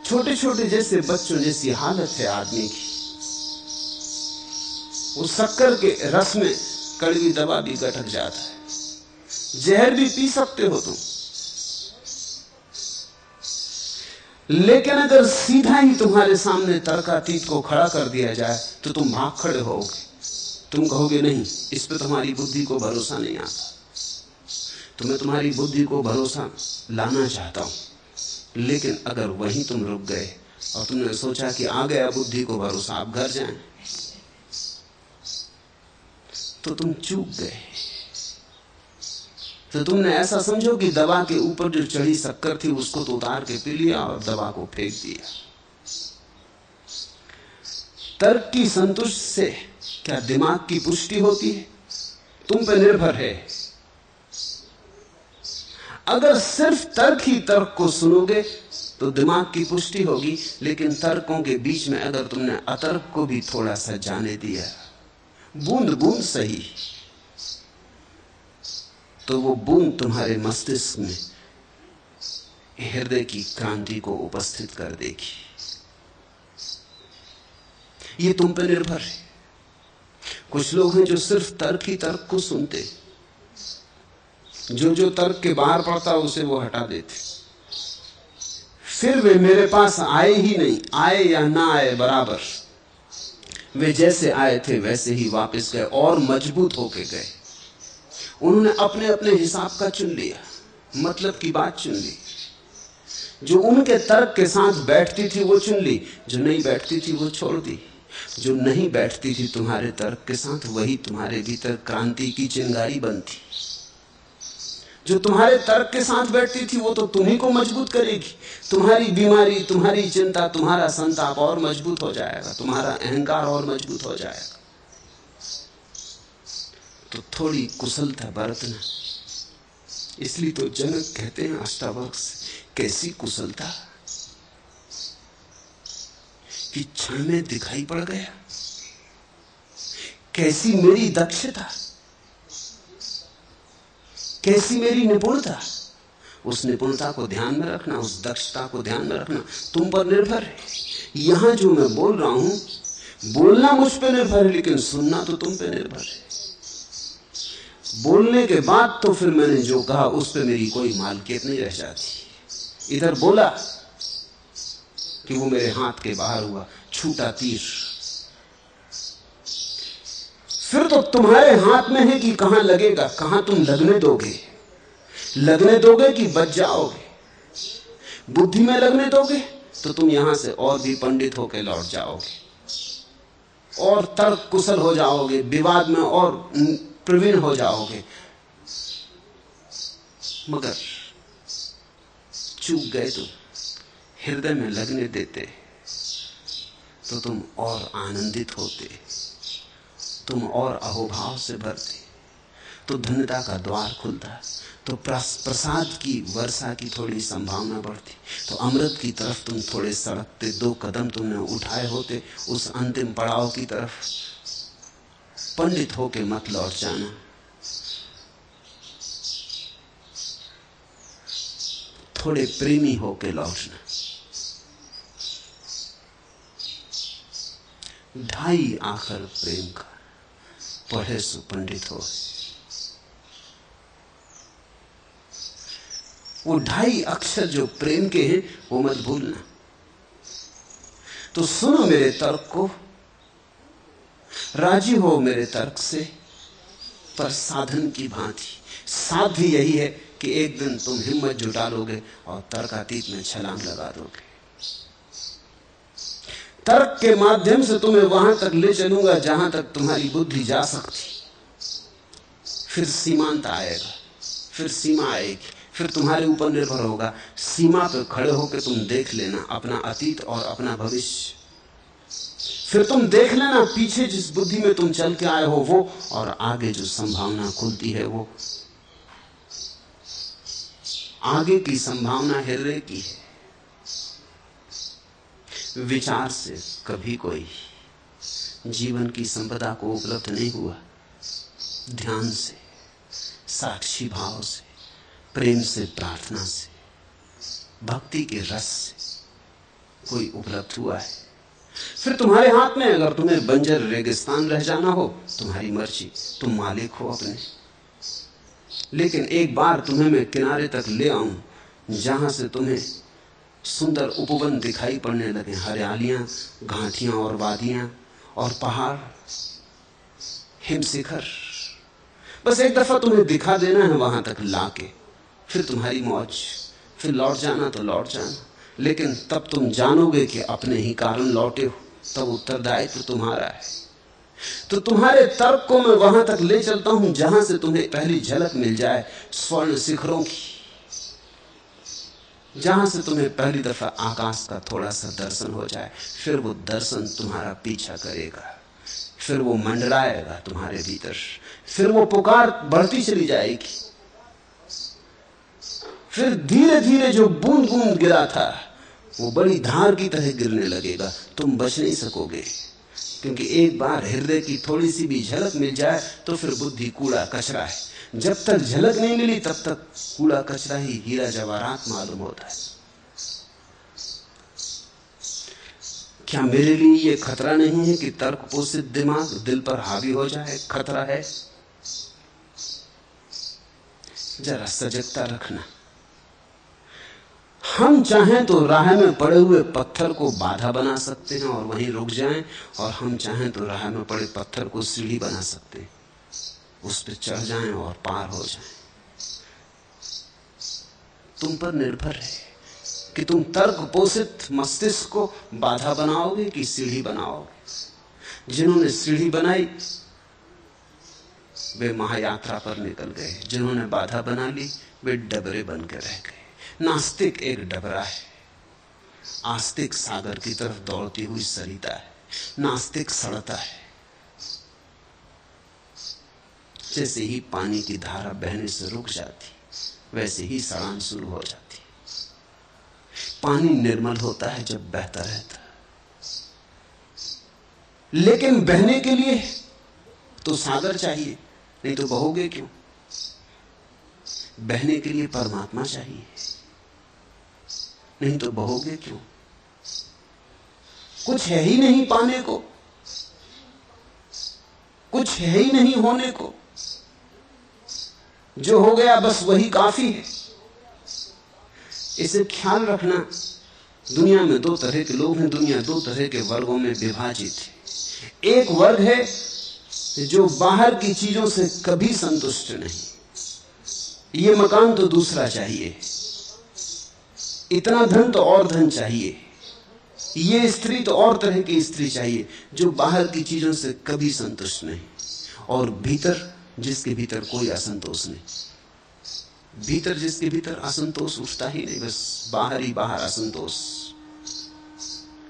छोटे छोटे जैसे बच्चों जैसी हालत है आदमी की। उस शक्कर के रस में कड़वी दवा भी गटक जाता है। जहर भी पी सकते हो तुम, लेकिन अगर सीधा ही तुम्हारे सामने तर्कातीत को खड़ा कर दिया जाए तो तुम भाग खड़े होगे। तुम कहोगे नहीं, इस पे तुम्हारी बुद्धि को भरोसा नहीं आता। तो मैं तुम्हारी बुद्धि को भरोसा लाना चाहता हूं, लेकिन अगर वहीं तुम रुक गए और तुमने सोचा कि आ गया बुद्धि को भरोसा, आप घर जाएं, तो तुम चूक गए। तो तुमने ऐसा समझो कि दवा के ऊपर जो चढ़ी शक्कर थी उसको तो उतार के पी लिया और दवा को फेंक दिया। तर्क की संतुष्टि से क्या दिमाग की पुष्टि होती है? तुम पे निर्भर है। अगर सिर्फ तर्क ही तर्क को सुनोगे तो दिमाग की पुष्टि होगी, लेकिन तर्कों के बीच में अगर तुमने अतर्क को भी थोड़ा सा जाने दिया, बूंद बूंद सही, तो वो बूंद तुम्हारे मस्तिष्क में हृदय की क्रांति को उपस्थित कर देगी। ये तुम पे निर्भर है। कुछ लोग हैं जो सिर्फ तर्क ही तर्क को सुनते, जो जो तर्क के बाहर पड़ता उसे वो हटा देते। फिर वे मेरे पास आए ही नहीं, आए या ना आए बराबर, वे जैसे आए थे वैसे ही वापस गए और मजबूत होके गए। उन्होंने अपने अपने हिसाब का चुन लिया, मतलब की बात चुन ली। जो उनके तर्क के साथ बैठती थी वो चुन ली, जो नहीं बैठती थी वो छोड़ दी। जो नहीं बैठती थी तुम्हारे तर्क के साथ, वही तुम्हारे भीतर क्रांति की चिंगारी बनती। जो तुम्हारे तर्क के साथ बैठती थी वो तो तुम्ही को मजबूत करेगी। तुम्हारी बीमारी, तुम्हारी चिंता, तुम्हारा संताप और मजबूत हो जाएगा, तुम्हारा अहंकार और मजबूत हो जाएगा। तो थोड़ी कुशलता बरतना। इसलिए तो जनक कहते हैं अष्टावक्र से, कैसी कुशलता कि क्षण में दिखाई पड़ गया, कैसी मेरी दक्षता, कैसी मेरी निपुणता। उस निपुणता को ध्यान में रखना, उस दक्षता को ध्यान में रखना, तुम पर निर्भर है। यहां जो मैं बोल रहा हूं, बोलना मुझ पे निर्भर है, लेकिन सुनना तो तुम पे निर्भर है। बोलने के बाद तो फिर मैंने जो कहा उस पे मेरी कोई मालकियत नहीं रह जाती। इधर बोला कि वो मेरे हाथ के बाहर हुआ, छूटा तीर, फिर तो तुम्हारे हाथ में है कि कहां लगेगा, कहां तुम लगने दोगे कि बच जाओगे। बुद्धि में लगने दोगे तो तुम यहां से और भी पंडित होकर लौट जाओगे और तर्क कुशल हो जाओगे, विवाद में और प्रवीण हो जाओगे। मगर चूक गए तुम, हृदय में लगने देते तो तुम और आनंदित होते, तुम और अहोभाव से भरते, तो धन्यता का द्वार खुलता, तो प्रसाद की वर्षा की थोड़ी संभावना बढ़ती, तो अमृत की तरफ तुम थोड़े सड़कते, 2 कदम तुमने उठाए होते उस अंतिम पड़ाव की तरफ। पंडित होके मत लौट जाना, थोड़े प्रेमी होके लौटना। 2.5 आखर प्रेम का, पढ़े सो पंडित हो। वो 2.5 अक्षर जो प्रेम के हैं वो मत भूलना। तो सुनो मेरे तर्क को, राजी हो मेरे तर्क से, पर साधन की भांति। साध्य यही है कि एक दिन तुम हिम्मत जुटा लोगे और तर्कातीत में छलांग लगा दोगे। तर्क के माध्यम से तुम्हें वहां तक ले चलूंगा जहां तक तुम्हारी बुद्धि जा सकती। फिर सीमांत आएगा, फिर सीमा आएगी, फिर तुम्हारे ऊपर निर्भर होगा। सीमा पर खड़े होकर तुम देख लेना अपना अतीत और अपना भविष्य। फिर तुम देख लेना पीछे जिस बुद्धि में तुम चल के आए हो वो, और आगे जो संभावना खुलती है वो। आगे की संभावना हृदय की है। विचार से कभी कोई जीवन की संपदा को उपलब्ध नहीं हुआ। ध्यान से, साक्षी भाव से, प्रेम से, प्रार्थना से, भक्ति के रस से कोई उपलब्ध हुआ है। फिर तुम्हारे हाथ में, अगर तुम्हें बंजर रेगिस्तान रह जाना हो, तुम्हारी मर्जी, तुम मालिक हो अपने। लेकिन एक बार तुम्हें मैं किनारे तक ले आऊं जहां से तुम्हें सुंदर उपवन दिखाई पड़ने लगे, हरियालियां, घाटियां और वादियां और पहाड़, हिमशिखर। बस एक दफा तुम्हें दिखा देना है वहां तक लाके, फिर तुम्हारी मौज। फिर लौट जाना तो लौट जाना, लेकिन तब तुम जानोगे कि अपने ही कारण लौटे हो, तब उत्तरदायित्व तुम्हारा है। तो तुम्हारे तर्क को मैं वहां तक ले चलता हूं जहां से तुम्हें पहली झलक मिल जाए स्वर्ण शिखरों की, जहां से तुम्हें पहली दफा आकाश का थोड़ा सा दर्शन हो जाए। फिर वो दर्शन तुम्हारा पीछा करेगा, फिर वो मंडराएगा तुम्हारे भीतर, फिर वो पुकार बढ़ती चली जाएगी। फिर धीरे धीरे जो बूंद बूंद गिरा था वो बड़ी धार की तरह गिरने लगेगा। तुम बच नहीं सकोगे, क्योंकि एक बार हृदय की थोड़ी सी भी झलक मिल जाए तो फिर बुद्धि कूड़ा कचरा है। जब तक झलक नहीं मिली तब तक कूड़ा कचरा ही हीरा जवाहरात मालूम होता है। क्या मेरे लिए ये खतरा नहीं है कि तर्क पोषित दिमाग दिल पर हावी हो जाए? खतरा है। जरा सजगता रखना। हम चाहें तो राह में पड़े हुए पत्थर को बाधा बना सकते हैं और वहीं रुक जाएं, और हम चाहें तो राह में पड़े पत्थर को सीढ़ी बना सकते हैं, उस पर चढ़ जाएं और पार हो जाएं। तुम पर निर्भर है कि तुम तर्क पोषित मस्तिष्क को बाधा बनाओगे कि सीढ़ी बनाओगे। जिन्होंने सीढ़ी बनाई वे महायात्रा पर निकल गए, जिन्होंने बाधा बना ली वे डबरे बन के रह गए। नास्तिक एक डबरा है, आस्तिक सागर की तरफ दौड़ती हुई सरिता है। नास्तिक सड़ता है, जैसे ही पानी की धारा बहने से रुक जाती वैसे ही सड़ान शुरू हो जाती। पानी निर्मल होता है जब बहता रहता, लेकिन बहने के लिए तो सागर चाहिए, नहीं तो बहोगे क्यों? बहने के लिए परमात्मा चाहिए, नहीं तो बहोगे क्यों? कुछ है ही नहीं पाने को, कुछ है ही नहीं होने को, जो हो गया बस वही काफी है। इसे ख्याल रखना। दुनिया में दो तरह के लोग हैं, दुनिया दो तरह के वर्गों में विभाजित है। एक वर्ग है जो बाहर की चीजों से कभी संतुष्ट नहीं। ये मकान तो दूसरा चाहिए, इतना धन तो और धन चाहिए, ये स्त्री तो और तरह की स्त्री चाहिए, जो बाहर की चीजों से कभी संतुष्ट नहीं। और भीतर, जिसके भीतर कोई असंतोष नहीं, भीतर जिसके भीतर असंतोष उठता ही नहीं, बस बाहर ही बाहर असंतोष,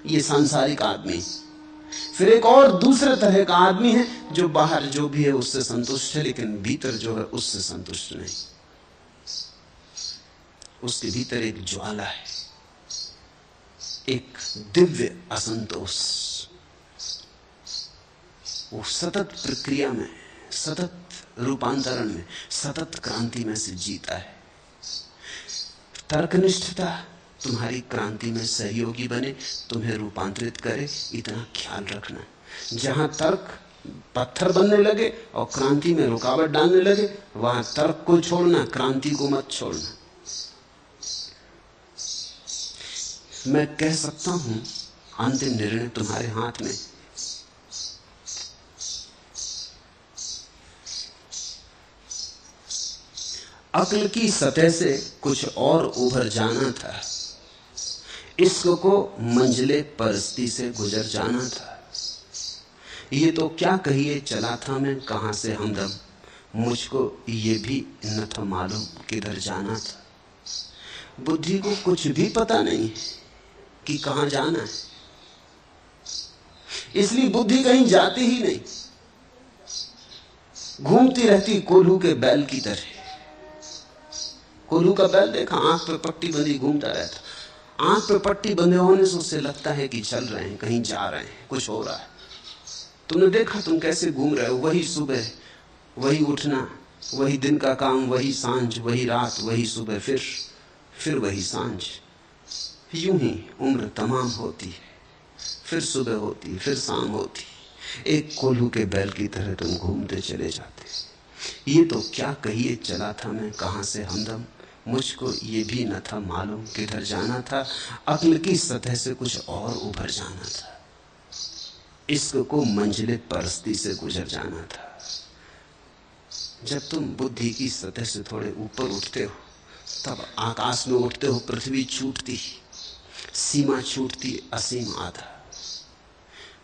ये सांसारिक आदमी। फिर एक और दूसरे तरह का आदमी है जो बाहर जो भी है उससे संतुष्ट है, लेकिन भीतर जो है उससे संतुष्ट नहीं। उसके भीतर एक ज्वाला है, एक दिव्य असंतोष। वो सतत प्रक्रिया में, सतत रूपांतरण में, सतत क्रांति में से जीता है। तर्कनिष्ठता तुम्हारी क्रांति में सहयोगी बने, तुम्हें रूपांतरित करे, इतना ख्याल रखना। जहां तर्क पत्थर बनने लगे और क्रांति में रुकावट डालने लगे, वहां तर्क को छोड़ना, क्रांति को मत छोड़ना। मैं कह सकता हूं अंतिम निर्णय तुम्हारे हाथ में। अक्ल की सतह से कुछ और उभर जाना था, इश्क को मंजिले परस्ती से गुजर जाना था। ये तो क्या कहिए चला था मैं कहां से हमदम, मुझको ये भी न था मालूम किधर जाना था। बुद्धि को कुछ भी पता नहीं कि कहां जाना है, इसलिए बुद्धि कहीं जाती ही नहीं, घूमती रहती कोल्हू के बैल की तरह। कोल्हू का बैल देखा, आंख पे पट्टी बंधी घूमता रहता। आंख पे पट्टी बंधे होने से उससे लगता है कि चल रहे हैं, कहीं जा रहे हैं, कुछ हो रहा है। तुमने देखा तुम कैसे घूम रहे हो, वही सुबह, वही उठना, वही दिन का काम, वही सांझ, वही रात, वही सुबह, फिर वही सांझ। यूं ही उम्र तमाम होती है, फिर सुबह होती, फिर शाम होती। एक कोल्हू के बैल की तरह तुम घूमते चले जाते। ये तो क्या कहिए चला था मैं कहां से हमदम, मुझको ये भी न था मालूम किधर जाना था। अक्ल की सतह से कुछ और उभर जाना था, इश्क को मंजिले परस्ती से गुजर जाना था। जब तुम बुद्धि की सतह से थोड़े ऊपर उठते हो, तब आकाश में उठते हो, पृथ्वी छूटती, सीमा छूटती, असीम आधा,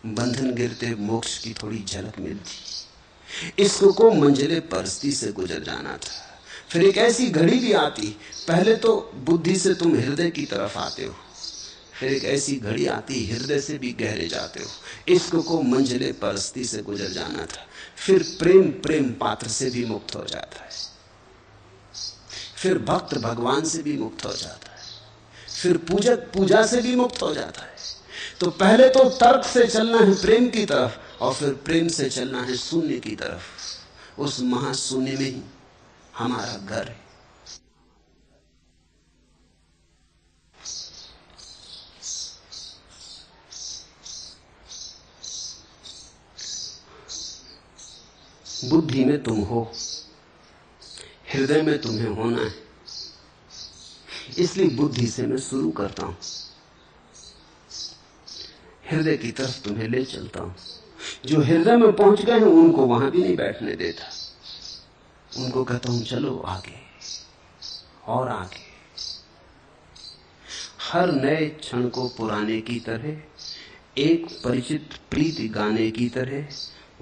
बंधन गिरते, मोक्ष की थोड़ी झलक मिलती। इश्क को मंजिले परस्ती से गुजर जाना था। फिर एक ऐसी घड़ी भी आती, पहले तो बुद्धि से तुम हृदय की तरफ आते हो, फिर एक ऐसी घड़ी आती हृदय से भी गहरे जाते हो। इश्क को मंजिले परस्ती से गुजर जाना था। फिर प्रेम पात्र से भी मुक्त हो जाता है, फिर भक्त भगवान से भी मुक्त हो जाता है, फिर पूजक पूजा से भी मुक्त हो जाता है। तो पहले तो तर्क से चलना है प्रेम की तरफ, और फिर प्रेम से चलना है शून्य की तरफ। उस महाशून्य में ही हमारा घर है। बुद्धि में तुम हो, हृदय में तुम्हें होना है। इसलिए बुद्धि से मैं शुरू करता हूं, हृदय की तरफ तुम्हें ले चलता हूं। जो हृदय में पहुंच गए हैं उनको वहां भी नहीं बैठने देता, उनको कहता हूं चलो आगे और आगे। हर नए क्षण को पुराने की तरह एक परिचित प्रीति गाने की तरह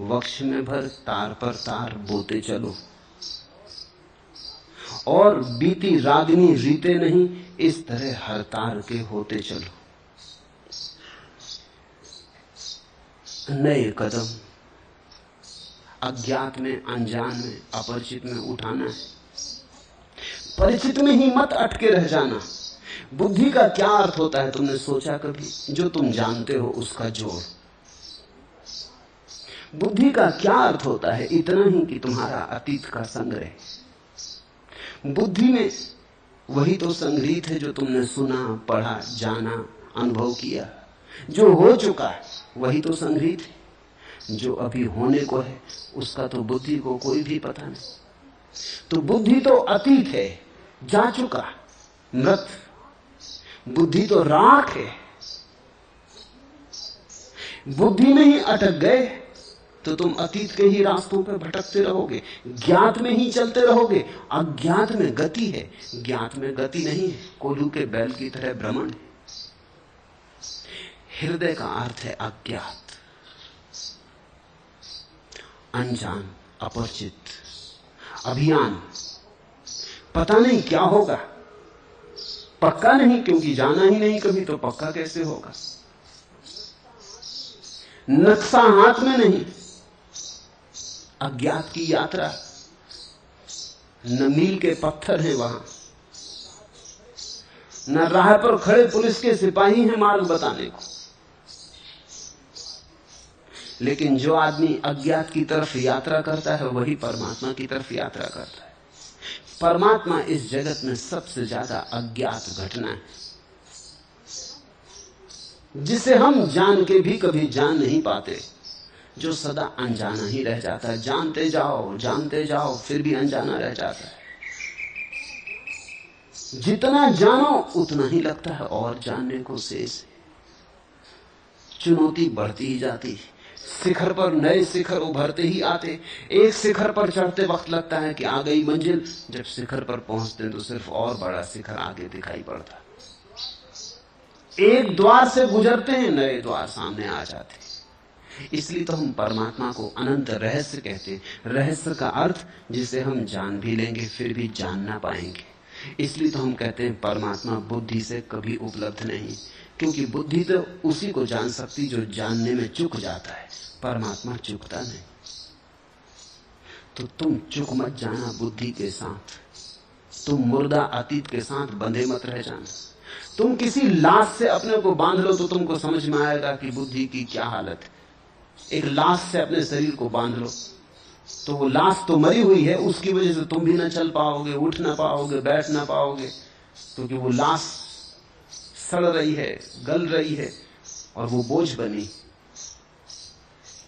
वक्ष में भर तार पर तार बोते चलो, और बीती रागनी रीते नहीं, इस तरह हर तार के होते चलो। नए कदम अज्ञात में, अनजान में, अपरिचित में उठाना है। परिचित में ही मत अटके रह जाना। बुद्धि का क्या अर्थ होता है, तुमने सोचा कभी? जो तुम जानते हो उसका जोड़। बुद्धि का क्या अर्थ होता है? इतना ही कि तुम्हारा अतीत का संग्रह। बुद्धि में वही तो संग्रहित है जो तुमने सुना, पढ़ा, जाना, अनुभव किया। जो हो चुका है वही तो संग्रहित है। जो अभी होने को है उसका तो बुद्धि को कोई भी पता नहीं। तो बुद्धि तो अतीत है, जा चुका, मृत। बुद्धि तो राख है। बुद्धि में ही अटक गए तो तुम अतीत के ही रास्तों पर भटकते रहोगे, ज्ञात में ही चलते रहोगे। अज्ञात में गति है, ज्ञात में गति नहीं है। कोल्हू के बैल की तरह भ्रमण है। हृदय का अर्थ है अज्ञात, अनजान, अपरिचित, अभियान। पता नहीं क्या होगा, पक्का नहीं, क्योंकि जाना ही नहीं कभी, तो पक्का कैसे होगा। नक्शा हाथ में नहीं, अज्ञात की यात्रा। न मील के पत्थर हैं वहां, न राह पर खड़े पुलिस के सिपाही हैं मार्ग बताने को। लेकिन जो आदमी अज्ञात की तरफ यात्रा करता है वही परमात्मा की तरफ यात्रा करता है। परमात्मा इस जगत में सबसे ज्यादा अज्ञात घटना है, जिसे हम जान के भी कभी जान नहीं पाते, जो सदा अनजाना ही रह जाता है। जानते जाओ फिर भी अनजाना रह जाता है। जितना जानो उतना ही लगता है और जानने को शेष है। चुनौती बढ़ती ही जाती है। शिखर पर नए शिखर उभरते ही आते। एक शिखर पर चढ़ते वक्त लगता है कि आ गई मंजिल, जब शिखर पर पहुंचते हैं तो सिर्फ और बड़ा शिखर आगे दिखाई पड़ता। एक द्वार से गुजरते हैं, नए द्वार सामने आ जाते। इसलिए तो हम परमात्मा को अनंत रहस्य कहते हैं। रहस्य का अर्थ जिसे हम जान भी लेंगे फिर भी जान ना पाएंगे। इसलिए तो हम कहते हैं परमात्मा बुद्धि से कभी उपलब्ध नहीं, क्योंकि बुद्धि तो उसी को जान सकती जो जानने में चूक जाता है। परमात्मा चूकता नहीं। तो तुम चूक मत जाना बुद्धि के साथ। तुम मुर्दा अतीत के साथ बंधे मत रह जाना। तुम किसी लाश से अपने को बांध लो तो तुमको समझ में आएगा कि बुद्धि की क्या हालत है। एक लाश से अपने शरीर को बांध लो तो वो लाश तो मरी हुई है, उसकी वजह से तुम भी ना चल पाओगे, उठ ना पाओगे, बैठ ना पाओगे, क्योंकि वो लाश सड़ रही है, गल रही है और वो बोझ बनी।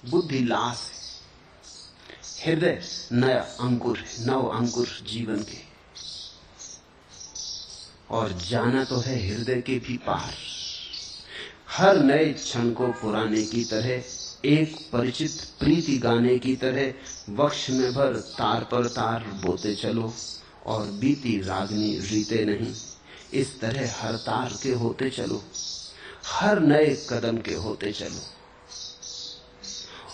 बुद्धि लाश है, हृदय नया अंकुर है, नव अंकुर जीवन के। और जाना तो है हृदय के भी पार। हर नए क्षण को पुराने की तरह, एक परिचित प्रीति गाने की तरह वक्ष में भर तार पर तार बोते चलो, और बीती रागनी रीते नहीं, इस तरह हर तार के होते चलो, हर नए कदम के होते चलो,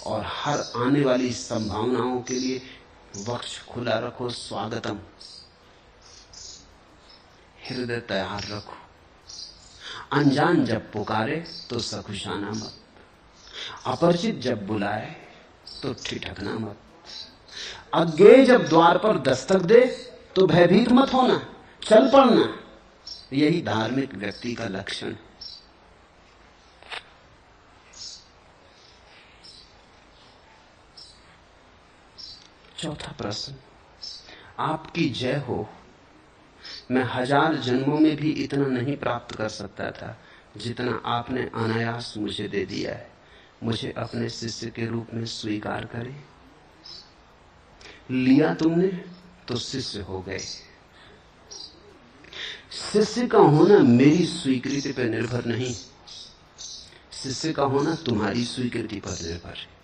और हर आने वाली संभावनाओं के लिए वक्ष खुला रखो। स्वागतम। हृदय तैयार रखो। अनजान जब पुकारे तो सकुशाना मत, अपरिचित जब बुलाए तो ठिठकना मत, अज्ञेय जब द्वार पर दस्तक दे तो भयभीत मत होना, चल पड़ना। यही धार्मिक व्यक्ति का लक्षण है। चौथा प्रश्न, आपकी जय हो। मैं 1000 जन्मों में भी इतना नहीं प्राप्त कर सकता था जितना आपने अनायास मुझे दे दिया है। मुझे अपने शिष्य के रूप में स्वीकार करें। लिया तुमने तो शिष्य हो गए। शिष्य का होना मेरी स्वीकृति पर निर्भर नहीं, शिष्य का होना तुम्हारी स्वीकृति पर निर्भर है।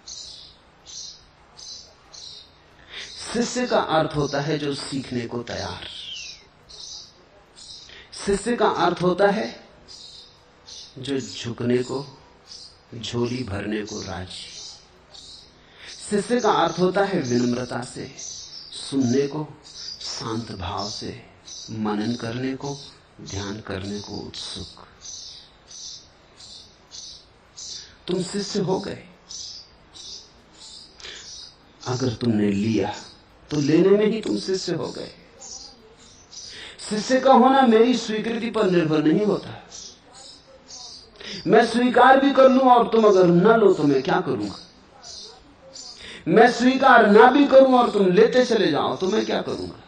शिष्य का अर्थ होता है जो सीखने को तैयार। शिष्य का अर्थ होता है जो झुकने को, झोली भरने को राजी। शिष्य का अर्थ होता है विनम्रता से सुनने को, शांत भाव से मनन करने को, ध्यान करने को उत्सुक। तुम शिष्य हो गए। अगर तुमने लिया तो लेने में ही तुम शिष्य हो गए। शिष्य का होना मेरी स्वीकृति पर निर्भर नहीं होता। मैं स्वीकार भी कर लूं और तुम अगर न लो तो मैं क्या करूंगा? मैं स्वीकार ना भी करूं और तुम लेते चले जाओ तो मैं क्या करूंगा?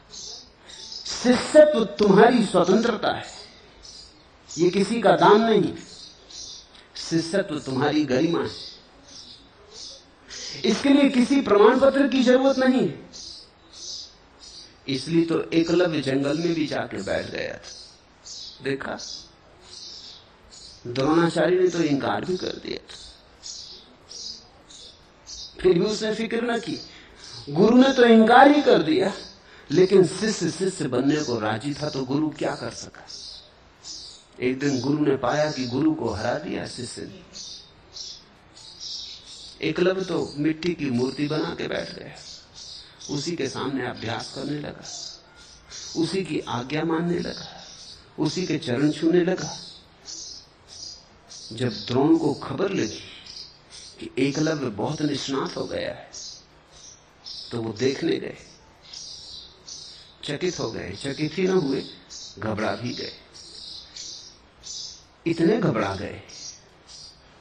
शिष्यत्व तुम्हारी स्वतंत्रता है, ये किसी का दान नहीं। शिष्यत्व तुम्हारी गरिमा है, इसके लिए किसी प्रमाण पत्र की जरूरत नहीं है। इसलिए तो एकलव्य जंगल में भी जाके बैठ गया था। देखा, द्रोणाचार्य ने तो इंकार भी कर दिया था, फिर भी उसने फिक्र न की। गुरु ने तो इंकार ही कर दिया, लेकिन शिष्य शिष्य बनने को राजी था, तो गुरु क्या कर सका? एक दिन गुरु ने पाया कि गुरु को हरा दिया शिष्य ने। एकलव्य तो मिट्टी की मूर्ति बना के बैठ गया, उसी के सामने अभ्यास करने लगा, उसी की आज्ञा मानने लगा, उसी के चरण छूने लगा। जब द्रोण को खबर लगी कि एकलव्य बहुत निष्णात हो गया है, तो वो देखने गए। चकित हो गए, चकित ही न हुए, घबरा भी गए। इतने घबरा गए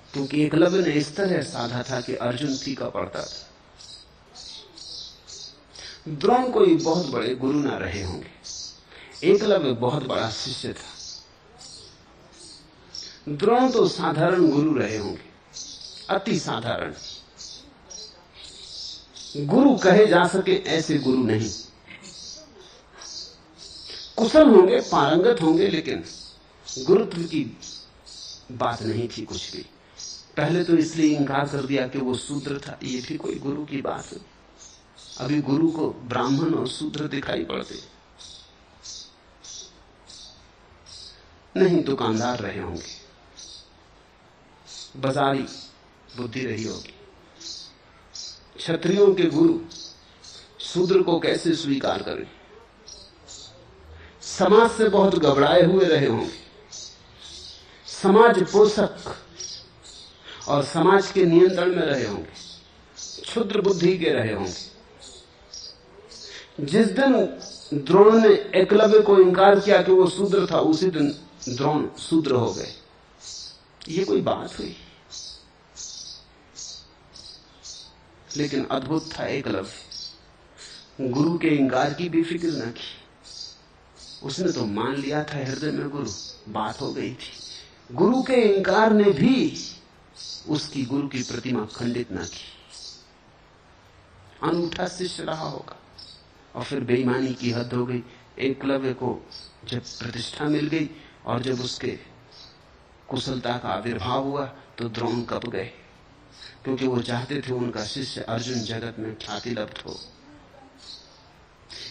क्योंकि एकलव्य ने इस तरह साधा था कि अर्जुन फीका पड़ता था। द्रोण कोई बहुत बड़े गुरु ना रहे होंगे, एकलव्य बहुत बड़ा शिष्य था। द्रोण तो साधारण गुरु रहे होंगे, अति साधारण। गुरु कहे जा सके ऐसे गुरु नहीं। कुशल होंगे, पारंगत होंगे, लेकिन गुरुत्व की बात नहीं थी कुछ भी। पहले तो इसलिए इंकार कर दिया कि वो शूद्र था, ये भी कोई गुरु की बात है। अभी गुरु को ब्राह्मण और शूद्र दिखाई पड़ते नहीं। दुकानदार रहे होंगे, बाजारी बुद्धि रही होगी। क्षत्रियों के गुरु शूद्र को कैसे स्वीकार करें? समाज से बहुत घबराए हुए रहे होंगे, समाज पोषक और समाज के नियंत्रण में रहे होंगे, क्षुद्र बुद्धि के रहे होंगे। जिस दिन द्रोण ने एकलव्य को इंकार किया कि वो शूद्र था, उसी दिन द्रोण शूद्र हो गए। ये कोई बात हुई? लेकिन अद्भुत था एकलव्य, गुरु के इंकार की भी फिक्र न की। उसने तो मान लिया था हृदय में गुरु, बात हो गई थी। गुरु के इंकार ने भी उसकी गुरु की प्रतिमा खंडित न की। अनूठा शिष्य रहा होगा। और फिर बेईमानी की हद हो गई। एकलव्य को जब प्रतिष्ठा मिल गई और जब उसके कुशलता का आविर्भाव हुआ, तो द्रोण कब गए, क्योंकि वो चाहते थे उनका शिष्य अर्जुन जगत में ख्यातिलब्ध हो।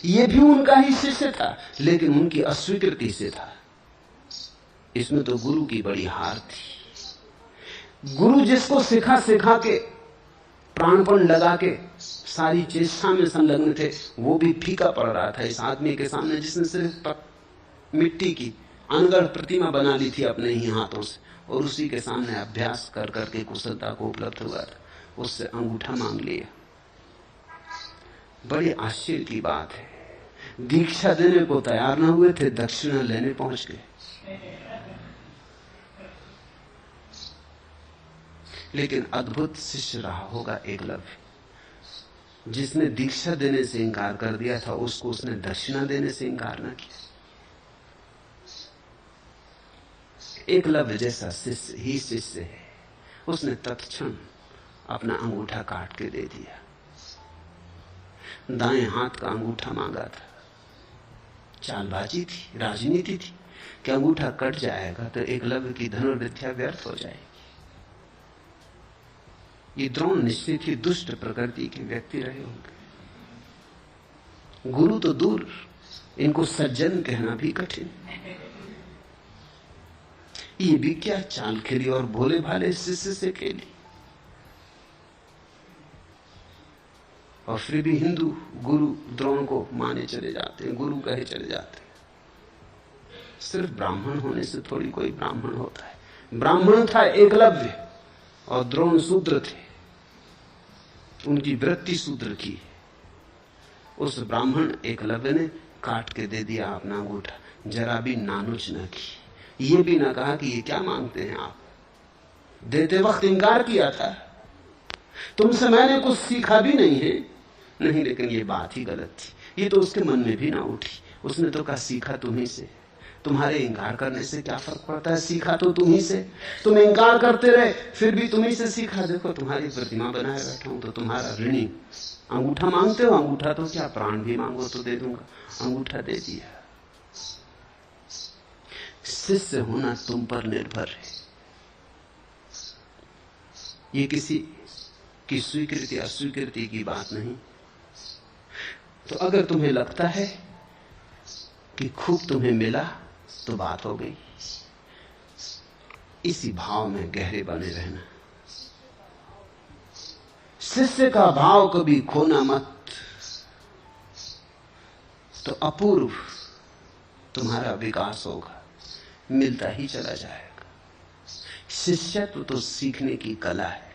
ये भी उनका ही शिष्य था, लेकिन उनकी अस्वीकृति से था। इसमें तो गुरु की बड़ी हार थी। गुरु जिसको सिखा सिखा के, प्राणपण लगा के सारी चेष्टा में संलग्न थे, वो भी फीका पड़ रहा था इस आदमी के सामने जिसने सिर्फ मिट्टी की अनगढ़ प्रतिमा बना ली थी अपने ही हाथों से, और उसी के सामने अभ्यास कर करके कुशलता को उपलब्ध हुआ था। उससे अंगूठा मांग लिया। बड़ी आश्चर्य की बात है, दीक्षा देने को तैयार न हुए थे, दक्षिणा लेने पहुंच गए। लेकिन अद्भुत शिष्य रहा होगा एकलव्य। जिसने दीक्षा देने से इंकार कर दिया था, उसको उसने दक्षिणा देने से इंकार न किया। एकलव्य जैसा शिष्य ही शिष्य है। उसने तत्क्षण अपना अंगूठा काट के दे दिया। दाएं हाथ का अंगूठा मांगा था। चालबाजी थी, राजनीति थी कि अंगूठा कट जाएगा तो एकलव्य की धनुर्विद्या व्यर्थ हो जाएगी। ये द्रोण निश्चित ही दुष्ट प्रकृति के व्यक्ति रहे होंगे। गुरु तो दूर, इनको सज्जन कहना भी कठिन। ये भी क्या चाल खेली और भोले भाले शिष्य से खेली। और फिर भी हिंदू गुरु द्रोण को माने चले जाते हैं, गुरु कहे चले जाते हैं। सिर्फ ब्राह्मण होने से थोड़ी कोई ब्राह्मण होता है। ब्राह्मण था एकलव्य और द्रोण शूद्र थे, उनकी वृत्ति शूद्र की। उस ब्राह्मण एकलव्य ने काट के दे दिया अपना अंगूठा, जरा भी नानुच न की, ये भी ना कहा कि ये क्या मांगते हैं आप। देते वक्त इंकार किया था, तुमसे मैंने कुछ सीखा भी नहीं है। नहीं, लेकिन ये बात ही गलत थी, ये तो उसके मन में भी ना उठी। उसने तो कहा सीखा तुम्ही से, तुम्हारे इंकार करने से क्या फर्क पड़ता है, सीखा तो तुम्ही से। तुम इंकार करते रहे, फिर भी तुम्ही से सीखा। देखो तुम्हारी प्रतिमा बनाए बैठा हूं तो तुम्हारा ऋणी। अंगूठा मांगते हो, अंगूठा तो क्या, प्राण भी मांगो तो दे दूंगा। अंगूठा दे दिया। शिष्य होना तुम पर निर्भर है। ये किसी की स्वीकृति अस्वीकृति की बात नहीं। तो अगर तुम्हें लगता है कि खूब तुम्हें मिला तो बात हो गई। इसी भाव में गहरे बने रहना। शिष्य का भाव कभी खोना मत, तो अपूर्व तुम्हारा विकास होगा, मिलता ही चला जाएगा। शिष्यत्व तो सीखने की कला है।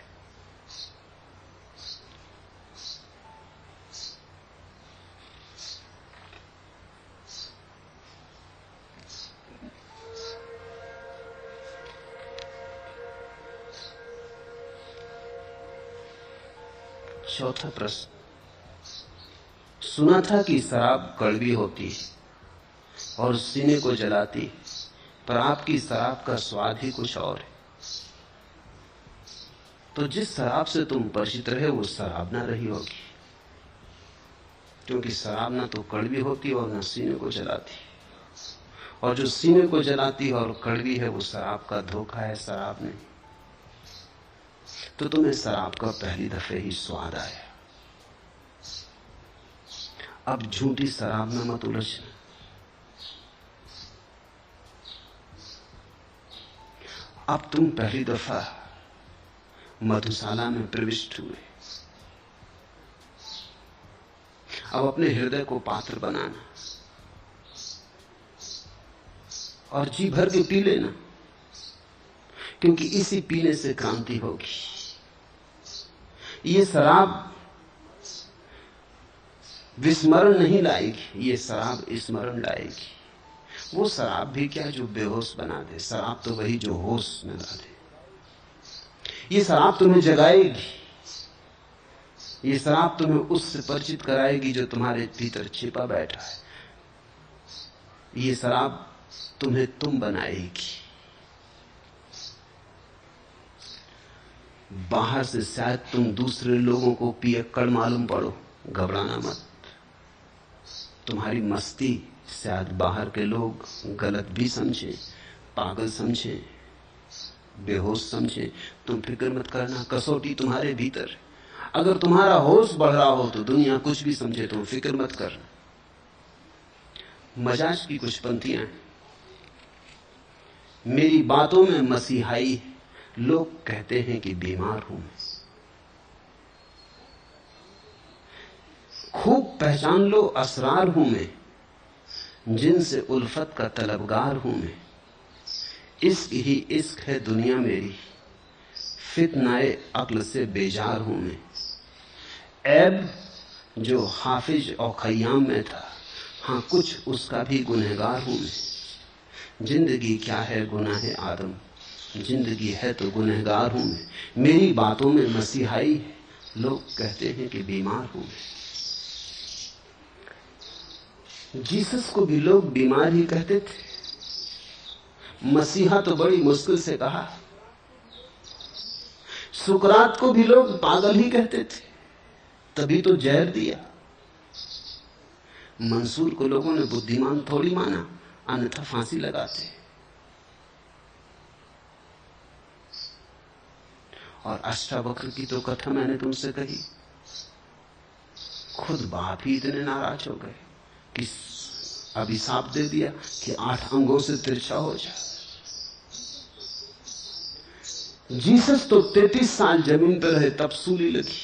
चौथा प्रश्न, सुना था कि शराब कड़वी होती है और सीने को जलाती, पर आपकी शराब का स्वाद ही कुछ और है। तो जिस शराब से तुम परिचित रहे वो शराब ना रही होगी, क्योंकि शराब ना तो कड़वी होती और ना सीने को जलाती। और जो सीने को जलाती है और कड़वी है वो शराब का धोखा है, शराब नहीं। तो तुम्हें शराब का पहली दफे ही स्वाद आया। अब झूठी शराब में मत उलझना। अब तुम पहली दफा मधुशाला में प्रविष्ट हुए। अब अपने हृदय को पात्र बनाना और जी भर के पी लेना, क्योंकि इसी पीने से क्रांति होगी। ये शराब विस्मरण नहीं लाएगी, ये शराब स्मरण लाएगी। वो शराब भी क्या जो बेहोश बना दे, शराब तो वही जो होश में ला दे। ये शराब तुम्हें जगाएगी, ये शराब तुम्हें उससे परिचित कराएगी जो तुम्हारे भीतर छिपा बैठा है। ये शराब तुम्हें तुम बनाएगी। बाहर से शायद तुम दूसरे लोगों को पियक्कड़ मालूम पड़ो, घबराना मत। तुम्हारी मस्ती शायद बाहर के लोग गलत भी समझे, पागल समझे, बेहोश समझे। तुम फिक्र मत करना, कसौटी तुम्हारे भीतर। अगर तुम्हारा होश बढ़ रहा हो तो दुनिया कुछ भी समझे, तुम फिक्र मत करना। मजाज की कुछ पंक्तियां हैं। मेरी बातों में मसीहाई, लोग कहते हैं कि बीमार हूं मैं। खूब पहचान लो असरार हूं मैं, जिनसे उल्फत का तलबगार हूं मैं। इश्क ही इश्क है दुनिया मेरी, फितनाए अक्ल से बेजार हूं मैं। ऐब जो हाफिज और खय्याम में था, हाँ कुछ उसका भी गुनहगार हूं मैं। जिंदगी क्या है गुनाह आदम, जिंदगी है तो गुनहगार हूं मैं। मेरी बातों में मसीहाई है, लोग कहते हैं कि बीमार हूं मैं। जीसस को भी लोग बीमार ही कहते थे, मसीहा तो बड़ी मुश्किल से कहा। सुकरात को भी लोग पागल ही कहते थे, तभी तो जहर दिया। मंसूर को लोगों ने बुद्धिमान थोड़ी माना, अन्यथा फांसी लगाते। और अष्टावक्र की तो कथा मैंने तुमसे कही, खुद बाप ही इतने नाराज हो गए कि अभिशाप दे दिया कि 8 अंगों से तिरछा हो जा। जीसस तो 33 साल जमीन पर रहे तब सूली लगी।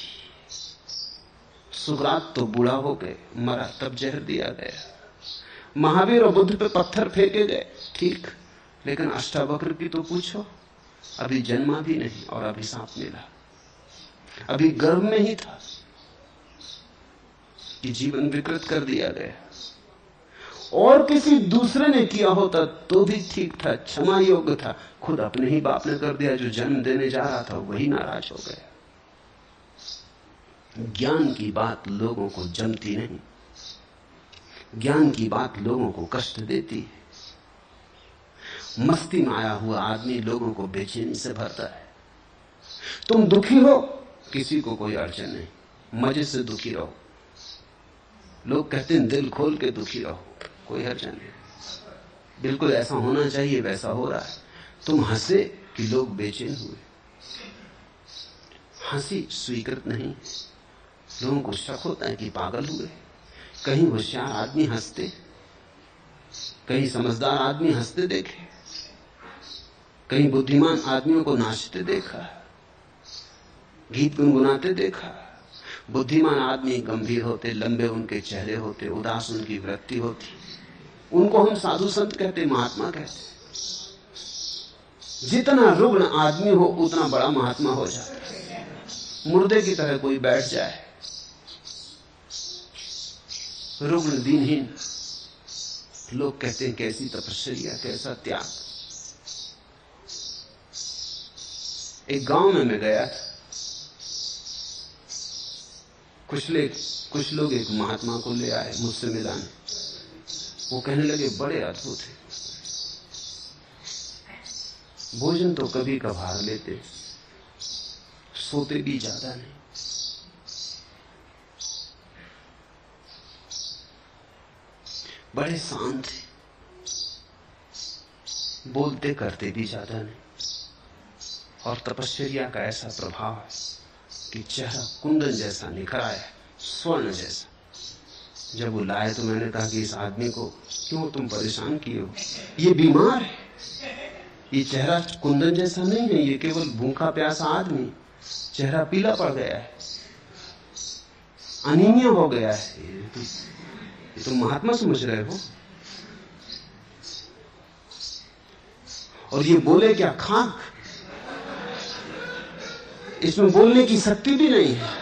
सुकरात तो बूढ़ा हो गए, मरा तब जहर दिया गया। महावीर और बुद्ध पे पत्थर फेंके गए, ठीक, लेकिन अष्टावक्र की तो पूछो, अभी जन्मा भी नहीं और अभिशाप मिला। अभी गर्भ में ही था कि जीवन विकृत कर दिया गया। और किसी दूसरे ने किया होता तो भी ठीक था, क्षमा योग्य था। खुद अपने ही बाप ने कर दिया। जो जन्म देने जा रहा था वही नाराज हो गया। ज्ञान की बात लोगों को जमती नहीं, ज्ञान की बात लोगों को कष्ट देती है। मस्ती में आया हुआ आदमी लोगों को बेचैनी से भरता है। तुम दुखी हो, किसी को कोई अड़चन नहीं, मजे से दुखी रहो। लोग कहते हैं दिल खोल के दुखी रहो, कोई अड़चन नहीं। बिल्कुल ऐसा होना चाहिए, वैसा हो रहा है। तुम हंसे कि लोग बेचैन हुए। हंसी स्वीकृत नहीं। लोगों को शक होता है कि पागल हुए। कहीं होशियार आदमी हंसते, कहीं समझदार आदमी हंसते देखे, कहीं बुद्धिमान आदमियों को नाचते देखा, गीत गुनगुनाते देखा। बुद्धिमान आदमी गंभीर होते, लंबे उनके चेहरे होते, उदास उनकी वृत्ति होती। उनको हम साधु संत कहते, महात्मा कहते। जितना रुग्ण आदमी हो उतना बड़ा महात्मा हो जाता है। मुर्दे की तरह कोई बैठ जाए, रुग्ण दीनहीन, लोग कहते हैं कैसी तपस्या, कैसा त्याग। एक गांव में मैं गया, कुछ लोग एक महात्मा को ले आए मुझसे मिलाने। वो कहने लगे बड़े अद्भुत है, भोजन तो कभी कभार लेते, सोते भी ज्यादा नहीं, बड़े शांत थे, बोलते करते भी ज्यादा नहीं। और तपस्या का ऐसा प्रभाव है कि चेहरा कुंदन जैसा निखर आया, स्वर्ण जैसा। जब वो लाए तो मैंने कहा कि इस आदमी को क्यों तुम परेशान किए हो, ये बीमार है। ये चेहरा कुंदन जैसा नहीं है, ये केवल भूखा प्यासा आदमी। चेहरा पीला पड़ गया है, अनीमिया हो गया है। ये तुम महात्मा समझ रहे हो? और ये बोले क्या, खाक। इसमें बोलने की शक्ति भी नहीं है।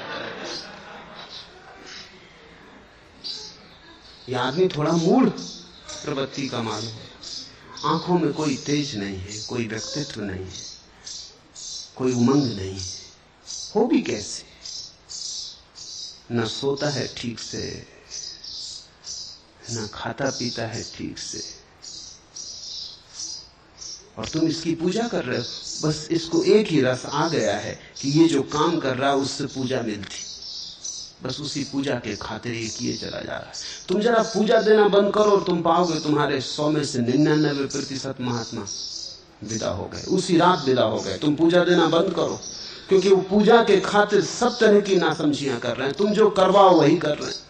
यह आदमी थोड़ा मूढ़ प्रवृत्ति का मालूम है। आंखों में कोई तेज नहीं है, कोई व्यक्तित्व नहीं है, कोई उमंग नहीं है। हो भी कैसे? न सोता है ठीक से, न खाता पीता है ठीक से, और तुम इसकी पूजा कर रहे हो। बस इसको एक ही रस आ गया है कि ये जो काम कर रहा है उससे पूजा मिलती, बस उसी पूजा के खातिर ये किए चला जा रहा है। तुम जरा पूजा देना बंद करो और तुम पाओगे तुम्हारे 100 में से 99% महात्मा विदा हो गए, उसी रात विदा हो गए। तुम पूजा देना बंद करो, क्योंकि वो पूजा के खातिर सब तरह की नासमझियां कर रहे हैं। तुम जो करवाओ वही कर रहे हैं।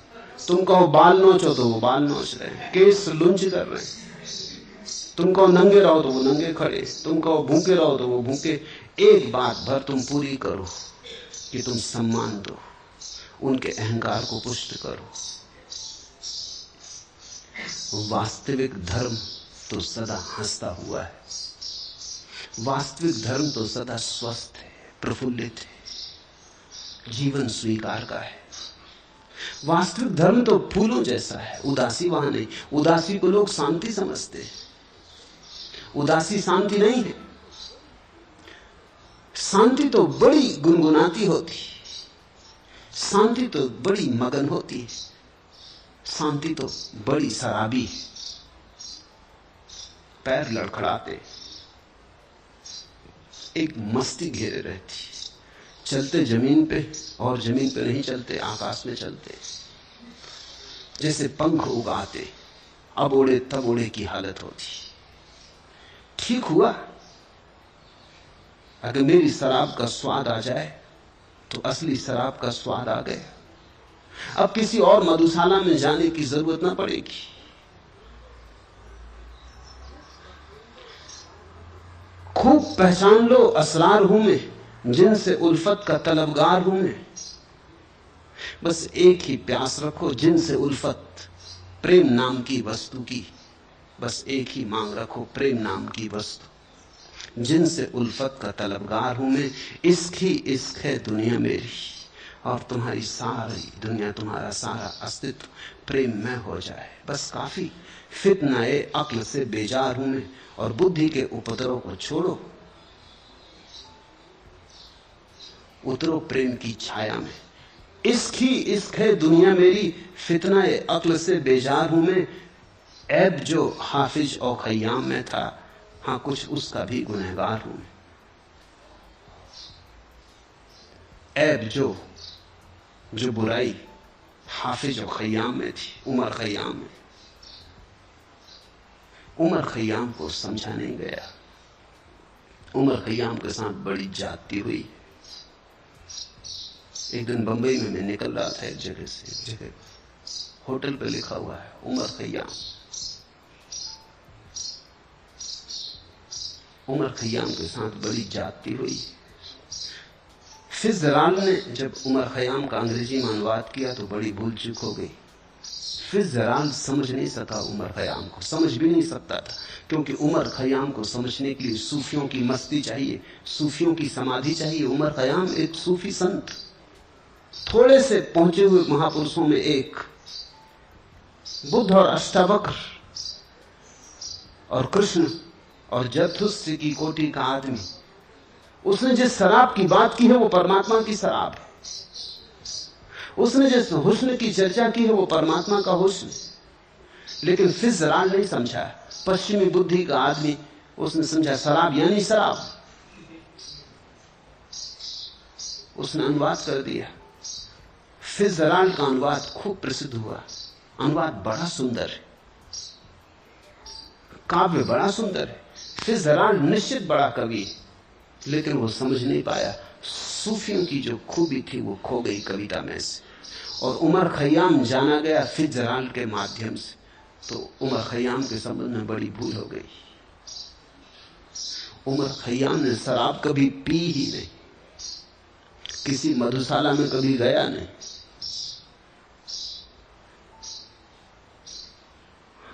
तुम कहो बाल नोचो तो वो बाल नोच रहे हैं, केस लुंज कर रहे हैं। तुम कहो नंगे रहो तो वो नंगे खड़े, तुम कहो भूखे रहो तो वो भूखे। एक बात भर तुम पूरी करो कि तुम सम्मान दो, उनके अहंकार को पुष्ट करो। वास्तविक धर्म तो सदा हंसता हुआ है, वास्तविक धर्म तो सदा स्वस्थ है, प्रफुल्लित है, जीवन स्वीकार का है। वास्तविक धर्म तो फूलों जैसा है, उदासी वहां नहीं। उदासी को लोग शांति समझते हैं, उदासी शांति नहीं है। शांति तो बड़ी गुनगुनाती होती, शांति तो बड़ी मगन होती है, शांति तो बड़ी शराबी है। पैर लड़खड़ाते, एक मस्ती घेरे रहती, चलते जमीन पे और जमीन पे नहीं चलते, आकाश में चलते, जैसे पंख उगाते, अब उड़े तब उड़े की हालत होती। ठीक हुआ अगर मेरी शराब का स्वाद आ जाए तो असली शराब का स्वाद आ गया। अब किसी और मधुशाला में जाने की जरूरत ना पड़ेगी। खूब पहचान लो असरार हूं मैं, जिनसे उल्फत का तलबगार हूं मैं। बस एक ही प्यास रखो जिनसे उल्फत, प्रेम नाम की वस्तु की। बस एक ही मांग रखो, प्रेम नाम की वस्तु, जिनसे उल्फत का तलबगार हूं मैं। इश्क ही इश्क है दुनिया मेरी, और तुम्हारी सारी दुनिया, तुम्हारा सारा अस्तित्व प्रेम में हो जाए बस काफी। फितनाए अक्ल से बेजार हूं मैं, और बुद्धि के उपद्रव को छोड़ो, उतरो प्रेम की छाया में। इश्क ही इश्क है दुनिया मेरी, फितनाए अक्ल से बेजार हूं मैं। ऐब जो हाफिज और खय्याम में था, हाँ कुछ उसका भी गुनहगार हूं मैं। ऐब जो बुराई हाफिज और खय्याम में थी, उमर खय्याम में, उमर खय्याम को समझा नहीं गया। उमर खय्याम के साथ बड़ी जाती हुई। एक दिन बंबई में मैं निकल रहा था एक जगह से एक जगह, होटल पे लिखा हुआ है उमर खय्याम। उमर खय्याम के साथ बड़ी जाती हुई। फिज़राल्ड ने जब उमर खय्याम का अंग्रेजी में अनुवाद किया तो बड़ी भूल चूक हो गई। फिज़राल्ड समझ नहीं सका उमर खय्याम को, समझ भी नहीं सकता था, क्योंकि उमर खय्याम को समझने के लिए सूफियों की मस्ती चाहिए, सूफियों की समाधि चाहिए। उमर खय्याम एक सूफी संत, थोड़े से पहुंचे हुए महापुरुषों में एक, बुद्ध और अष्टावक्र और कृष्ण और जरथुस्त्र की कोटि का आदमी। उसने जिस शराब की बात की है वो परमात्मा की शराब है। उसने जिस हुस्न की चर्चा की है वो परमात्मा का हुस्न। लेकिन फिज़राल्ड नहीं समझा, पश्चिमी बुद्धि का आदमी, उसने समझा शराब यानी शराब। उसने अनुवाद कर दिया। फिज़राल्ड का अनुवाद खूब प्रसिद्ध हुआ। अनुवाद बड़ा सुंदर है, काव्य बड़ा सुंदर है। फिज़राल्ड निश्चित बड़ा कवि है, लेकिन वो समझ नहीं पाया। सूफियों की जो खूबी थी वो खो गई कविता में से, और उमर खय्याम जाना गया फिज़राल्ड के माध्यम से। तो उमर खय्याम के संबंध में बड़ी भूल हो गई। उमर खय्याम ने शराब कभी पी ही नहीं, किसी मधुशाला में कभी गया नहीं,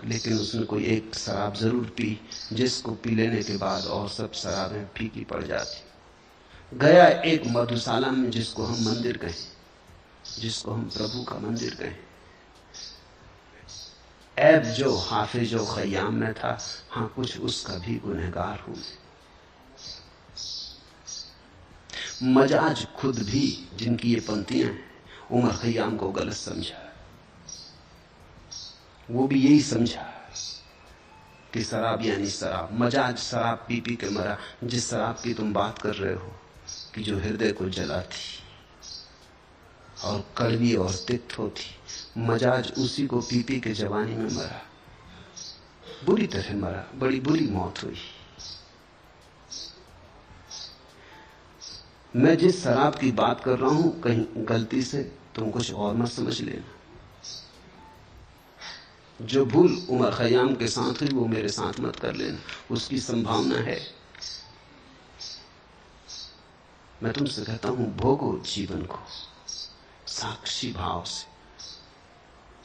लेकिन उसने कोई एक शराब जरूर पी, जिसको पी लेने के बाद और सब शराबें फीकी पड़ जाती। गया एक मधुशाला में, जिसको हम मंदिर कहें, जिसको हम प्रभु का मंदिर कहें। ऐब जो हाफिज और खय्याम में था, हाँ कुछ उसका भी गुनहगार हूं। मजाज खुद भी, जिनकी ये पंक्तियां हैं, उमर खय्याम को गलत समझा। वो भी यही समझा कि शराब यानी शराब। मजाज शराब पी पी के मरा। जिस शराब की तुम बात कर रहे हो कि जो हृदय को जलाती और कड़वी और तिक्त होती, मजाज उसी को पी पी के जवानी में मरा, बुरी तरह मरा, बड़ी बुरी मौत हुई। मैं जिस शराब की बात कर रहा हूं, कहीं गलती से तुम कुछ और मत समझ लेना। जो भूल उमर खय्याम के साथ हुई वो मेरे साथ मत कर लेना, उसकी संभावना है। मैं तुमसे कहता हूं, भोगो जीवन को साक्षी भाव से।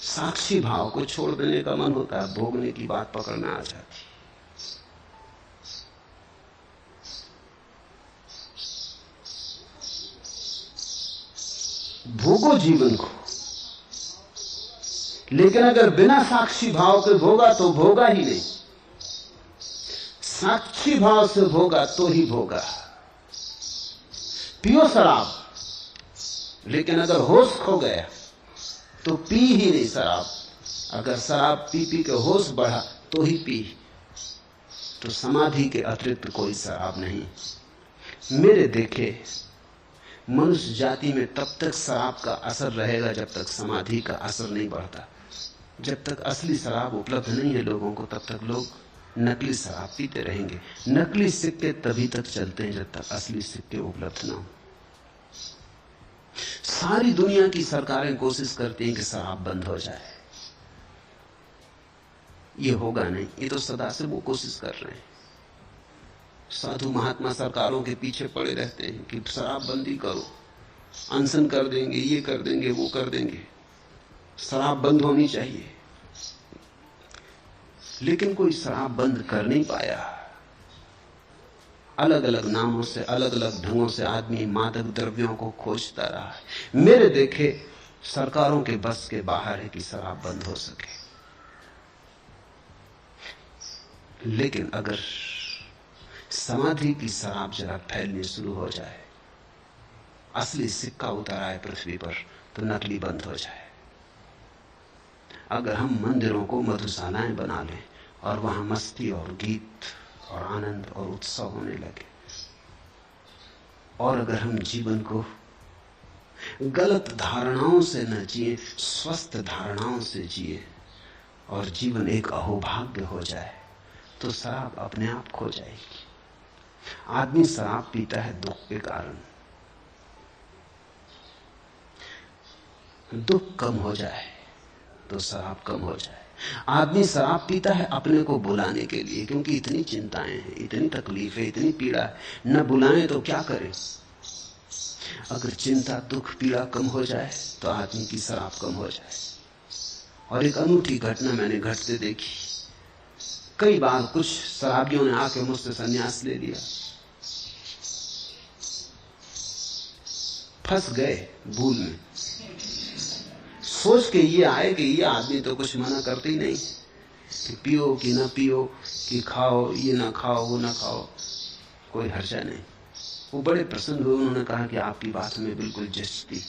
साक्षी भाव को छोड़ देने का मन होता है, भोगने की बात पकड़ में आ जाती। भोगो जीवन को, लेकिन अगर बिना साक्षी भाव के भोगा तो भोगा ही नहीं। साक्षी भाव से भोगा तो ही भोगा। पियो शराब, लेकिन अगर होश खो गया तो पी ही नहीं शराब। अगर शराब पी पी के होश बढ़ा तो ही पी, तो समाधि के अतिरिक्त कोई शराब नहीं। मेरे देखे मनुष्य जाति में तब तक शराब का असर रहेगा जब तक समाधि का असर नहीं बढ़ता। जब तक असली शराब उपलब्ध नहीं है लोगों को, तब तक लोग नकली शराब पीते रहेंगे। नकली सिक्के तभी तक चलते हैं जब तक असली सिक्के उपलब्ध ना हो। सारी दुनिया की सरकारें कोशिश करती हैं कि शराब बंद हो जाए। ये होगा नहीं, ये तो सदा से वो कोशिश कर रहे हैं। साधु महात्मा सरकारों के पीछे पड़े रहते हैं कि शराबबंदी करो, अनशन कर देंगे, ये कर देंगे, वो कर देंगे, शराब बंद होनी चाहिए। लेकिन कोई शराब बंद कर नहीं पाया। अलग अलग नामों से, अलग अलग ढंगों से आदमी मादक द्रव्यों को खोजता रहा है। मेरे देखे सरकारों के बस के बाहर है कि शराब बंद हो सके। लेकिन अगर समाधि की शराब जरा फैलनी शुरू हो जाए, असली सिक्का उतारा है पृथ्वी पर, तो नकली बंद हो जाए। अगर हम मंदिरों को मधुशालाएं बना लें और वहां मस्ती और गीत और आनंद और उत्सव होने लगे, और अगर हम जीवन को गलत धारणाओं से न जिए, स्वस्थ धारणाओं से जिए, और जीवन एक अहोभाग्य हो जाए, तो शराब अपने आप खो जाएगी। आदमी शराब पीता है दुख के कारण। दुख कम हो जाए तो शराब कम हो जाए। आदमी शराब पीता है अपने को बुलाने के लिए, क्योंकि इतनी चिंताएं हैं, इतनी तकलीफ है, इतनी पीड़ा है, न बुलाएं तो क्या करें। अगर चिंता, दुख, पीड़ा कम हो जाए तो आदमी की शराब कम हो जाए। और एक अनूठी घटना मैंने घटते देखी। कई बार कुछ शराबियों ने आके मुझसे संन्यास ले लिया, फंस गए भूल में, सोच के ये आए कि ये आदमी तो कुछ मना करते ही नहीं कि पियो कि ना पियो, कि खाओ ये ना खाओ, वो ना खाओ, कोई हर्जा नहीं। वो बड़े प्रसन्न हुए। उन्होंने कहा कि आपकी बात में बिल्कुल जचती,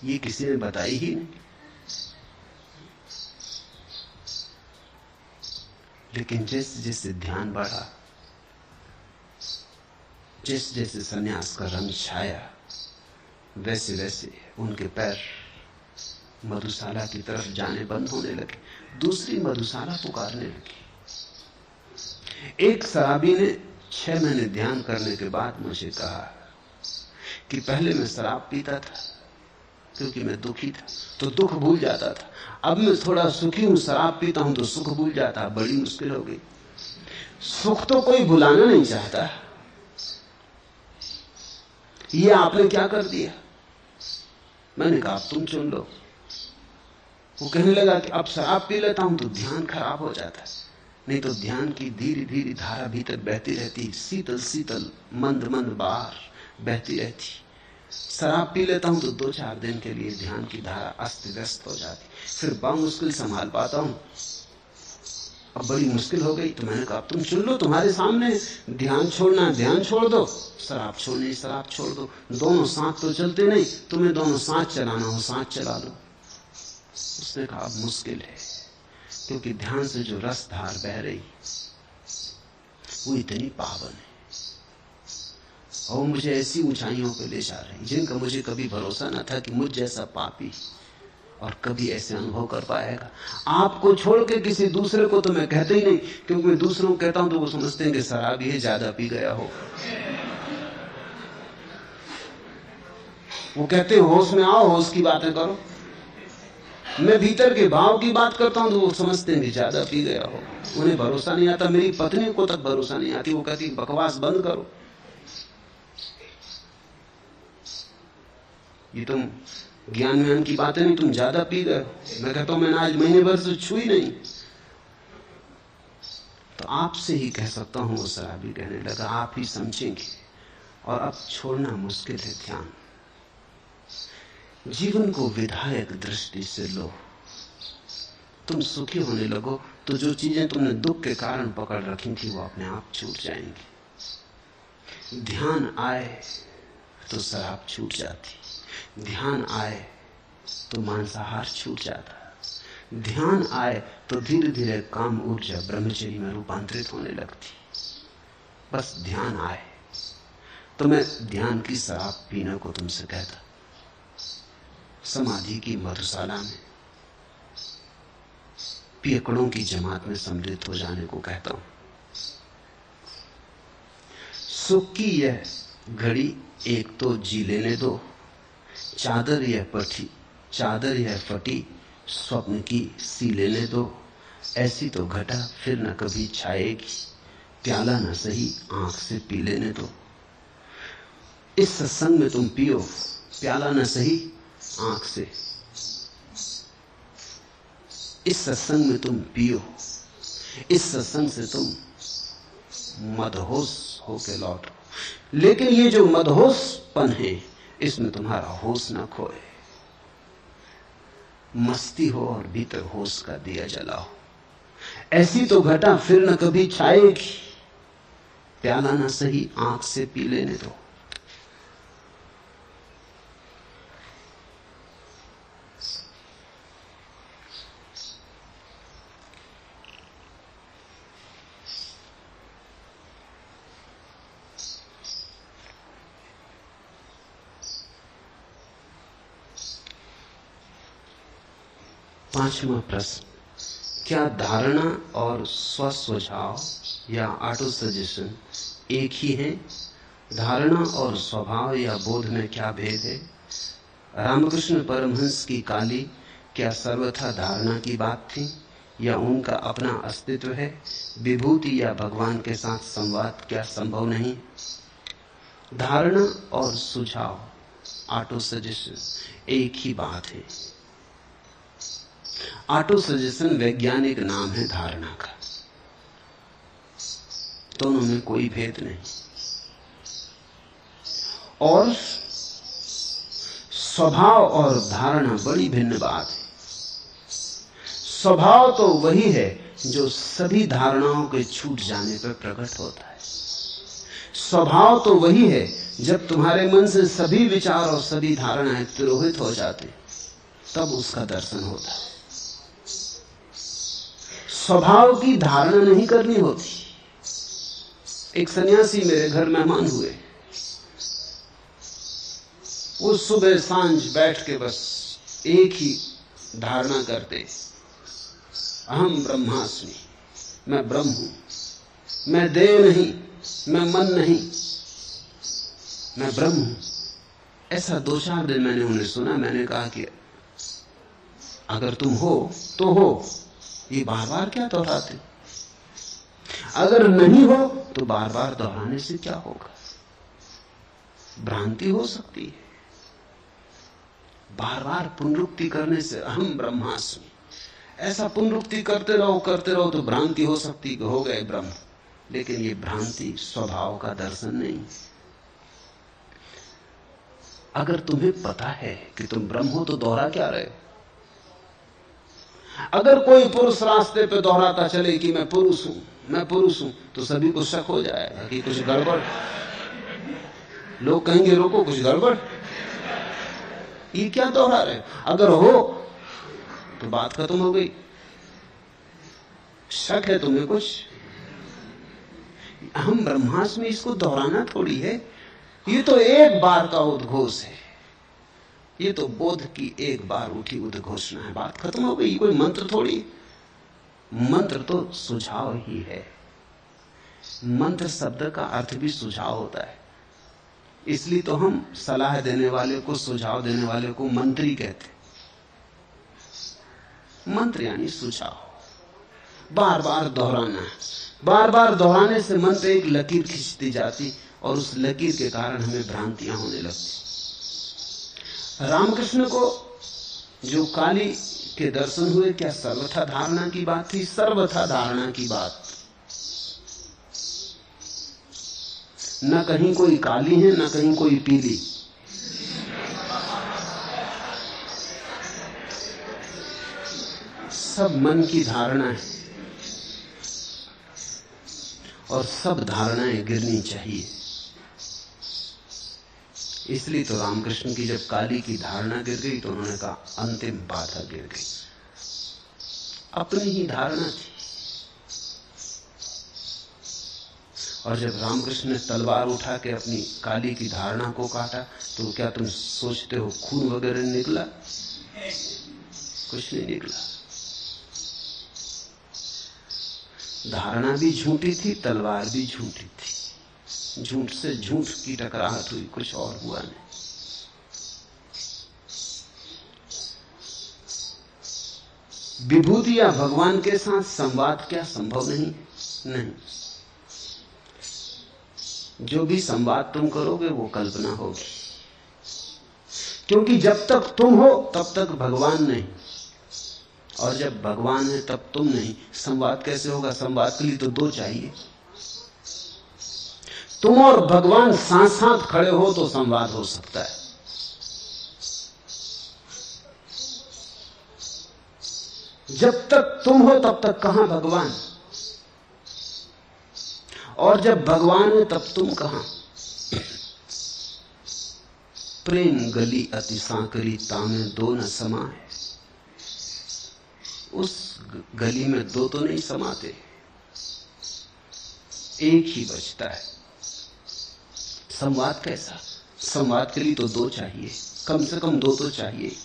ये किसी ने बताई ही नहीं। लेकिन जैसे जैसे ध्यान बढ़ा, जैसे जैसे सन्यास का रंग छाया, वैसे वैसे उनके पैर मधुशाला की तरफ जाने बंद होने लगे। दूसरी मधुशाला पुकारने लगी। एक शराबी ने 6 महीने ध्यान करने के बाद मुझे कहा कि पहले मैं शराब पीता था क्योंकि मैं दुखी था, तो दुख भूल जाता था। अब मैं थोड़ा सुखी हूं, शराब पीता हूं तो सुख भूल जाता। बड़ी मुश्किल हो गई। सुख तो कोई भुलाना नहीं चाहता। ये आपने क्या कर दिया? मैंने कहा तुम चुन लो। वो कहने लगा कि अब शराब पी लेता हूं तो ध्यान खराब हो जाता है, नहीं तो ध्यान की धीरे धीरे धारा भीतर बहती रहती, शीतल शीतल मंद मंद बाहर बहती रहती। शराब पी लेता हूं तो 2-4 दिन के लिए ध्यान की धारा अस्त व्यस्त हो जाती, फिर बामुश्किल संभाल पाता हूं। अब बड़ी मुश्किल हो गई। तो मैंने कहा तुम चुन लो, तुम्हारे सामने ध्यान छोड़ना, ध्यान छोड़ दो, शराब छोड़नी, शराब छोड़ दो। दोनों साथ तो चलते नहीं, तुम्हें दोनों साथ चलाना हो साथ चला लो। उसने कहा अब मुश्किल है, क्योंकि ध्यान से जो रस धार बह रही वो इतनी पावन है, और मुझे ऐसी ऊंचाइयों पे ले जा रही जिनका मुझे कभी भरोसा न था कि मुझ जैसा पापी और कभी ऐसे अनुभव कर पाएगा। आपको छोड़ के किसी दूसरे को तो मैं कहता ही नहीं, क्योंकि मैं दूसरों को कहता हूं तो वो समझते हैं कि शराबी है, ज्यादा पी गया हो। वो कहते हैं होश में आओ, होश की बातें करो। मैं भीतर के भाव की बात करता हूं तो वो समझते हैं कि ज्यादा पी गया हो। उन्हें भरोसा नहीं आता। मेरी पत्नी को तक भरोसा नहीं आती। वो कहती बकवास बंद करो, ये तुम ज्ञान व्यान की बातें नहीं, तुम ज्यादा पी गए। मैं कहता हूं मैंने आज महीने भर से छुई नहीं। तो आपसे ही कह सकता हूं, वो शराबी कहने लगा, आप ही समझेंगे। और अब छोड़ना मुश्किल है ध्यान। जीवन को विधायक दृष्टि से लो। तुम सुखी होने लगो तो जो चीजें तुमने दुख के कारण पकड़ रखी थी वो अपने आप छूट जाएंगी। ध्यान आए तो शराब छूट जाती, ध्यान आए तो मांसाहार छूट जाता, ध्यान आए तो धीरे धीरे काम ऊर्जा ब्रह्मचर्य में रूपांतरित होने लगती। बस ध्यान आए। तो मैं ध्यान की शराब पीने को तुमसे कहता, समाधि की मधुशाला में पियकड़ों की जमात में सम्मिलित हो जाने को कहता हूं। सुख की यह घड़ी एक तो जी लेने दो, चादर यह फटी स्वप्न की सी लेने दो। ऐसी तो घटा फिर न कभी छाएगी, प्याला ना सही आंख से पी लेने दो। इस सत्संग में तुम पियो, प्याला ना सही आंख से। इस सत्संग में तुम पियो, इस सत्संग से तुम मदहोश होके लौटो। लेकिन ये जो मदहोशपन है, इसमें तुम्हारा होश ना खोए। मस्ती हो और भीतर होश का दिया जलाओ। ऐसी तो घटा फिर न कभी छाएगी, प्याला ना सही आंख से पी लेने दो। पांचवा प्रश्न, क्या धारणा और स्वस्वभाव या ऑटो सजेशन एक ही है? धारणा और स्वभाव या बोध में क्या भेद है? रामकृष्ण परमहंस की काली क्या सर्वथा धारणा की बात थी या उनका अपना अस्तित्व है? विभूति या भगवान के साथ संवाद क्या संभव नहीं? धारणा और सुझाव, ऑटो सजेशन एक ही बात है। ऑटो सजेशन वैज्ञानिक नाम है धारणा का, दोनों में कोई भेद नहीं। और स्वभाव और धारणा बड़ी भिन्न बात है। स्वभाव तो वही है जो सभी धारणाओं के छूट जाने पर प्रकट होता है। स्वभाव तो वही है जब तुम्हारे मन से सभी विचार और सभी धारणाएं तिरोहित हो जाते, तब उसका दर्शन होता है। स्वभाव की धारणा नहीं करनी होती। एक सन्यासी मेरे घर मेहमान हुए। वो सुबह सांझ बैठ के बस एक ही धारणा करते, अहम ब्रह्मास्मि, मैं ब्रह्म हूं, मैं देह नहीं, मैं मन नहीं, मैं ब्रह्म हूं। ऐसा 2-4 दिन मैंने उन्हें सुना। मैंने कहा कि अगर तुम हो तो हो, ये बार बार क्या दोहराते? अगर नहीं हो तो बार बार दोहराने से क्या होगा? भ्रांति हो सकती है। बार बार पुनरुक्ति करने से अहम ब्रह्मास्मि, ऐसा पुनरुक्ति करते रहो तो भ्रांति हो सकती कि हो गए ब्रह्म। लेकिन ये भ्रांति स्वभाव का दर्शन नहीं। अगर तुम्हें पता है कि तुम ब्रह्म हो तो दोहरा क्या रहे हो? अगर कोई पुरुष रास्ते पे दोहराता चले कि मैं पुरुष हूं, मैं पुरुष हूं, तो सभी को शक हो जाएगा कि कुछ गड़बड़। लोग कहेंगे रोको, कुछ गड़बड़, ये क्या दोहरा रहे? अगर हो तो बात खत्म हो गई। शक है तुम्हें कुछ? हम ब्रह्मास्मि इसको दोहराना थोड़ी है। ये तो एक बार का उद्घोष है। ये तो बोध की एक बार उठी उद्घोषणा है, बात खत्म हो गई। कोई मंत्र थोड़ी। मंत्र तो सुझाव ही है। मंत्र शब्द का अर्थ भी सुझाव होता है। इसलिए तो हम सलाह देने वाले को, सुझाव देने वाले को मंत्री कहते। मंत्र यानी सुझाव। बार बार दोहराना है। बार बार दोहराने से मन पे एक लकीर खींचती जाती और उस लकीर के कारण हमें भ्रांतियां होने लगती। रामकृष्ण को जो काली के दर्शन हुए, क्या सर्वथा धारणा की बात थी? सर्वथा धारणा की बात। न कहीं कोई काली है, न कहीं कोई पीली। सब मन की धारणा है और सब धारणाएं गिरनी चाहिए। इसलिए तो रामकृष्ण की जब काली की धारणा गिर गई तो उन्होंने कहा अंतिम बाधा गिर गई। अपनी ही धारणा थी। और जब रामकृष्ण ने तलवार उठा के अपनी काली की धारणा को काटा तो क्या तुम सोचते हो खून वगैरह निकला? कुछ नहीं निकला। धारणा भी झूठी थी, तलवार भी झूठी थी। झूठ से झूठ की टकराहट हुई, कुछ और हुआ नहीं। विभूति या भगवान के साथ संवाद क्या संभव नहीं? नहीं। जो भी संवाद तुम करोगे वो कल्पना होगी, क्योंकि जब तक तुम हो तब तक भगवान नहीं, और जब भगवान है तब तुम नहीं। संवाद कैसे होगा? संवाद के लिए तो दो चाहिए। तुम और भगवान साथ साथ खड़े हो तो संवाद हो सकता है। जब तक तुम हो तब तक कहां भगवान, और जब भगवान है तब तुम कहां? प्रेम गली अति सांकरी तामे दो न समाए। उस गली में दो तो नहीं समाते, एक ही बचता है। संवाद कैसा? संवाद के लिए तो दो चाहिए, कम से कम दो तो चाहिए।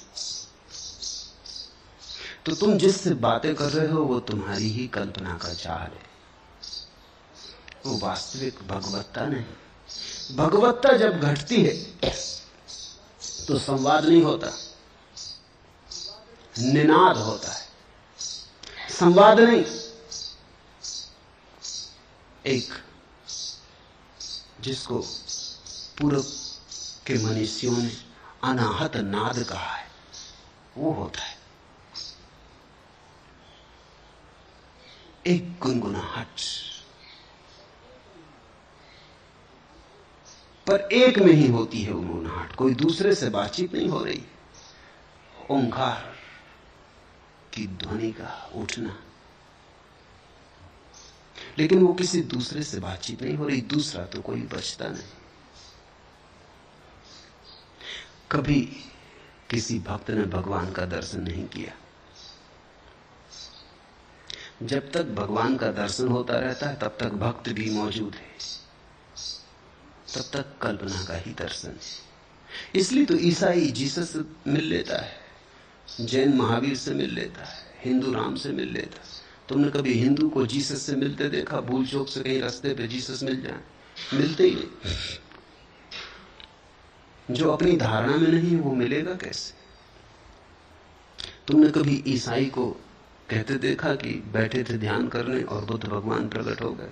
तो तुम जिससे बातें कर रहे हो वो तुम्हारी ही कल्पना का जाल है, वो वास्तविक भगवत्ता नहीं। भगवत्ता जब घटती है तो संवाद नहीं होता, निनाद होता है, संवाद नहीं। एक जिसको पूर्व के मनीषियों ने अनाहत नाद कहा है, वो होता है एक गुनगुनाहट, पर एक में ही होती है वो गुनगुनाहट, कोई दूसरे से बातचीत नहीं हो रही। ओंकार की ध्वनि का उठना, लेकिन वो किसी दूसरे से बातचीत नहीं हो रही, दूसरा तो कोई बचता नहीं। कभी किसी भक्त ने भगवान का दर्शन नहीं किया। जब तक भगवान का दर्शन होता रहता है तब तक भक्त भी मौजूद है, तब तक कल्पना का ही दर्शन है। इसलिए तो ईसाई जीसस से मिल लेता है, जैन महावीर से मिल लेता है, हिंदू राम से मिल लेता है। तुमने कभी हिंदू को जीसस से मिलते देखा? भूल चूक से कहीं रास्ते पे जीसस मिल जाए? मिलते ही नहीं। जो अपनी धारणा में नहीं वो मिलेगा कैसे? तुमने कभी ईसाई को कहते देखा कि बैठे थे ध्यान करने और बुद्ध भगवान प्रकट हो गए?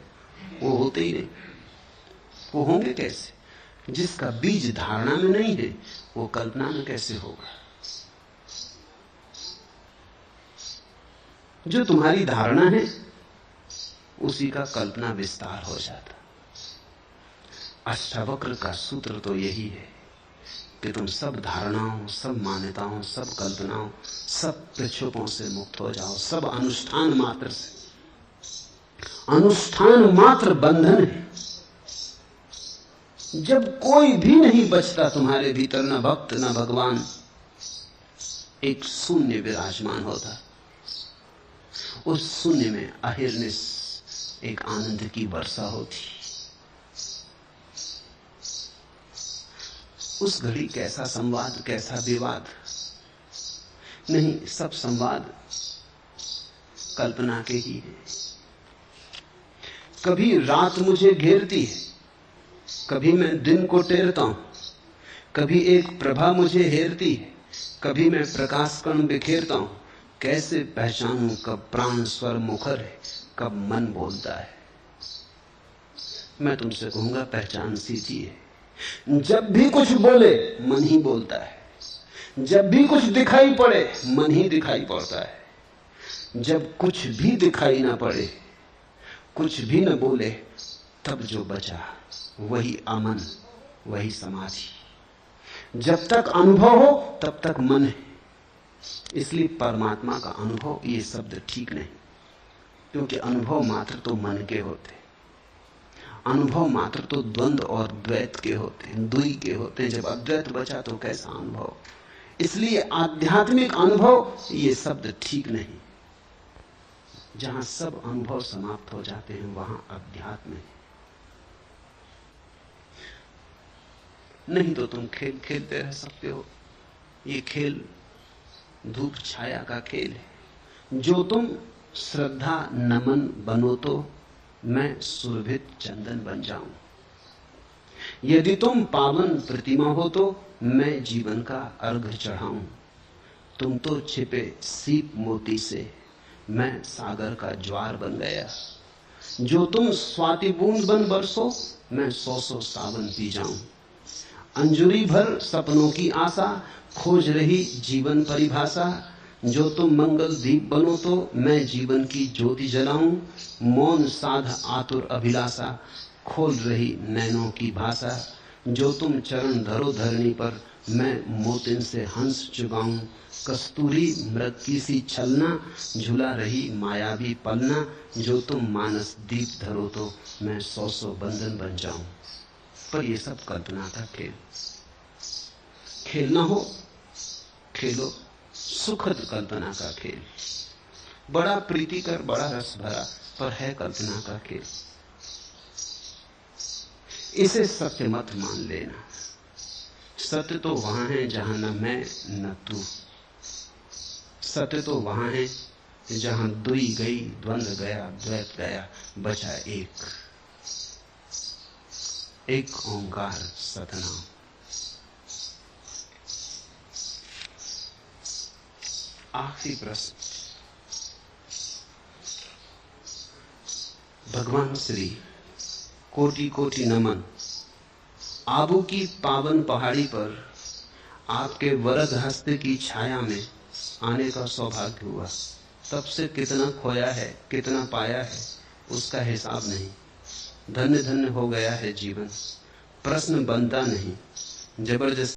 वो होते ही नहीं। वो होंगे कैसे? जिसका बीज धारणा में नहीं है वो कल्पना में कैसे होगा? जो तुम्हारी धारणा है उसी का कल्पना विस्तार हो जाता। अष्टावक्र का सूत्र तो यही है कि तुम सब धारणाओं, सब मान्यताओं, सब कल्पनाओं, सब प्रक्षोभों से मुक्त हो जाओ। सब अनुष्ठान मात्र से, अनुष्ठान मात्र बंधन है। जब कोई भी नहीं बचता तुम्हारे भीतर, न भक्त न भगवान, एक शून्य विराजमान होता। उस शून्य में अहिर्निश एक आनंद की वर्षा होती। उस घड़ी कैसा संवाद, कैसा विवाद नहीं, सब संवाद कल्पना के ही है। कभी रात मुझे घेरती है, कभी मैं दिन को टेरता हूं, कभी एक प्रभा मुझे हेरती है, कभी मैं प्रकाश कण बिखेरता हूं। कैसे पहचानूं कब प्राण स्वर मुखर है, कब मन बोलता है? मैं तुमसे कहूंगा पहचान सीधी है। जब भी कुछ बोले मन ही बोलता है, जब भी कुछ दिखाई पड़े मन ही दिखाई पड़ता है। जब कुछ भी दिखाई ना पड़े, कुछ भी न बोले, तब जो बचा वही अमन, वही समाधि। जब तक अनुभव हो तब तक मन है। इसलिए परमात्मा का अनुभव ये शब्द ठीक नहीं, क्योंकि अनुभव मात्र तो मन के होते, अनुभव मात्र तो द्वंद्व और द्वैत के होते हैं, द्वि के होते हैं। जब अद्वैत बचा तो कैसा अनुभव? इसलिए आध्यात्मिक अनुभव ये शब्द ठीक नहीं। जहां सब अनुभव समाप्त हो जाते हैं वहां अध्यात्म है। नहीं तो तुम खेल खेलते रह सकते हो। ये खेल धूप छाया का खेल है। जो तुम श्रद्धा नमन बनो तो मैं सुरभित चंदन बन जाऊं। यदि तुम पावन प्रतिमा हो तो मैं जीवन का अर्घ चढ़ाऊं। तुम तो छिपे सीप मोती से, मैं सागर का ज्वार बन गया। जो तुम स्वाति बूंद बन बरसो, मैं 100 सावन पी जाऊं। अंजुरी भर सपनों की आशा, खोज रही जीवन परिभाषा। जो तुम मंगल दीप बनो तो मैं जीवन की ज्योति जलाऊं। मौन साध आतुर अभिलाषा, खोल रही नैनों की भाषा। जो तुम चरण धरो धरणी पर, मैं मोतिन से हंस चुगाऊं। कस्तूरी मृग की सी छलना, झुला रही मायावी पलना। जो तुम मानस दीप धरो तो मैं 100 बंधन बन जाऊं। पर ये सब कल्पना का खेल। खेलना हो खेलो, सुखद कल्पना का खेल, बड़ा प्रीतिकर, बड़ा रस भरा, पर है कल्पना का खेल। इसे सत्य मत मान लेना। सत्य तो वहां है जहां न मैं न तू। सत्य तो वहां है जहां दुई गई, द्वंद्व गया, द्वैत गया, बचा एक ओंकार सतनाम। आखिरी प्रश्न। भगवान श्री कोटि कोटि नमन। आबू की पावन पहाड़ी पर आपके वरद हस्ते की छाया में आने का सौभाग्य हुआ। तब से कितना खोया है, कितना पाया है, उसका हिसाब नहीं। धन्य धन्य हो गया है जीवन। प्रश्न बनता नहीं, जबरदस्ती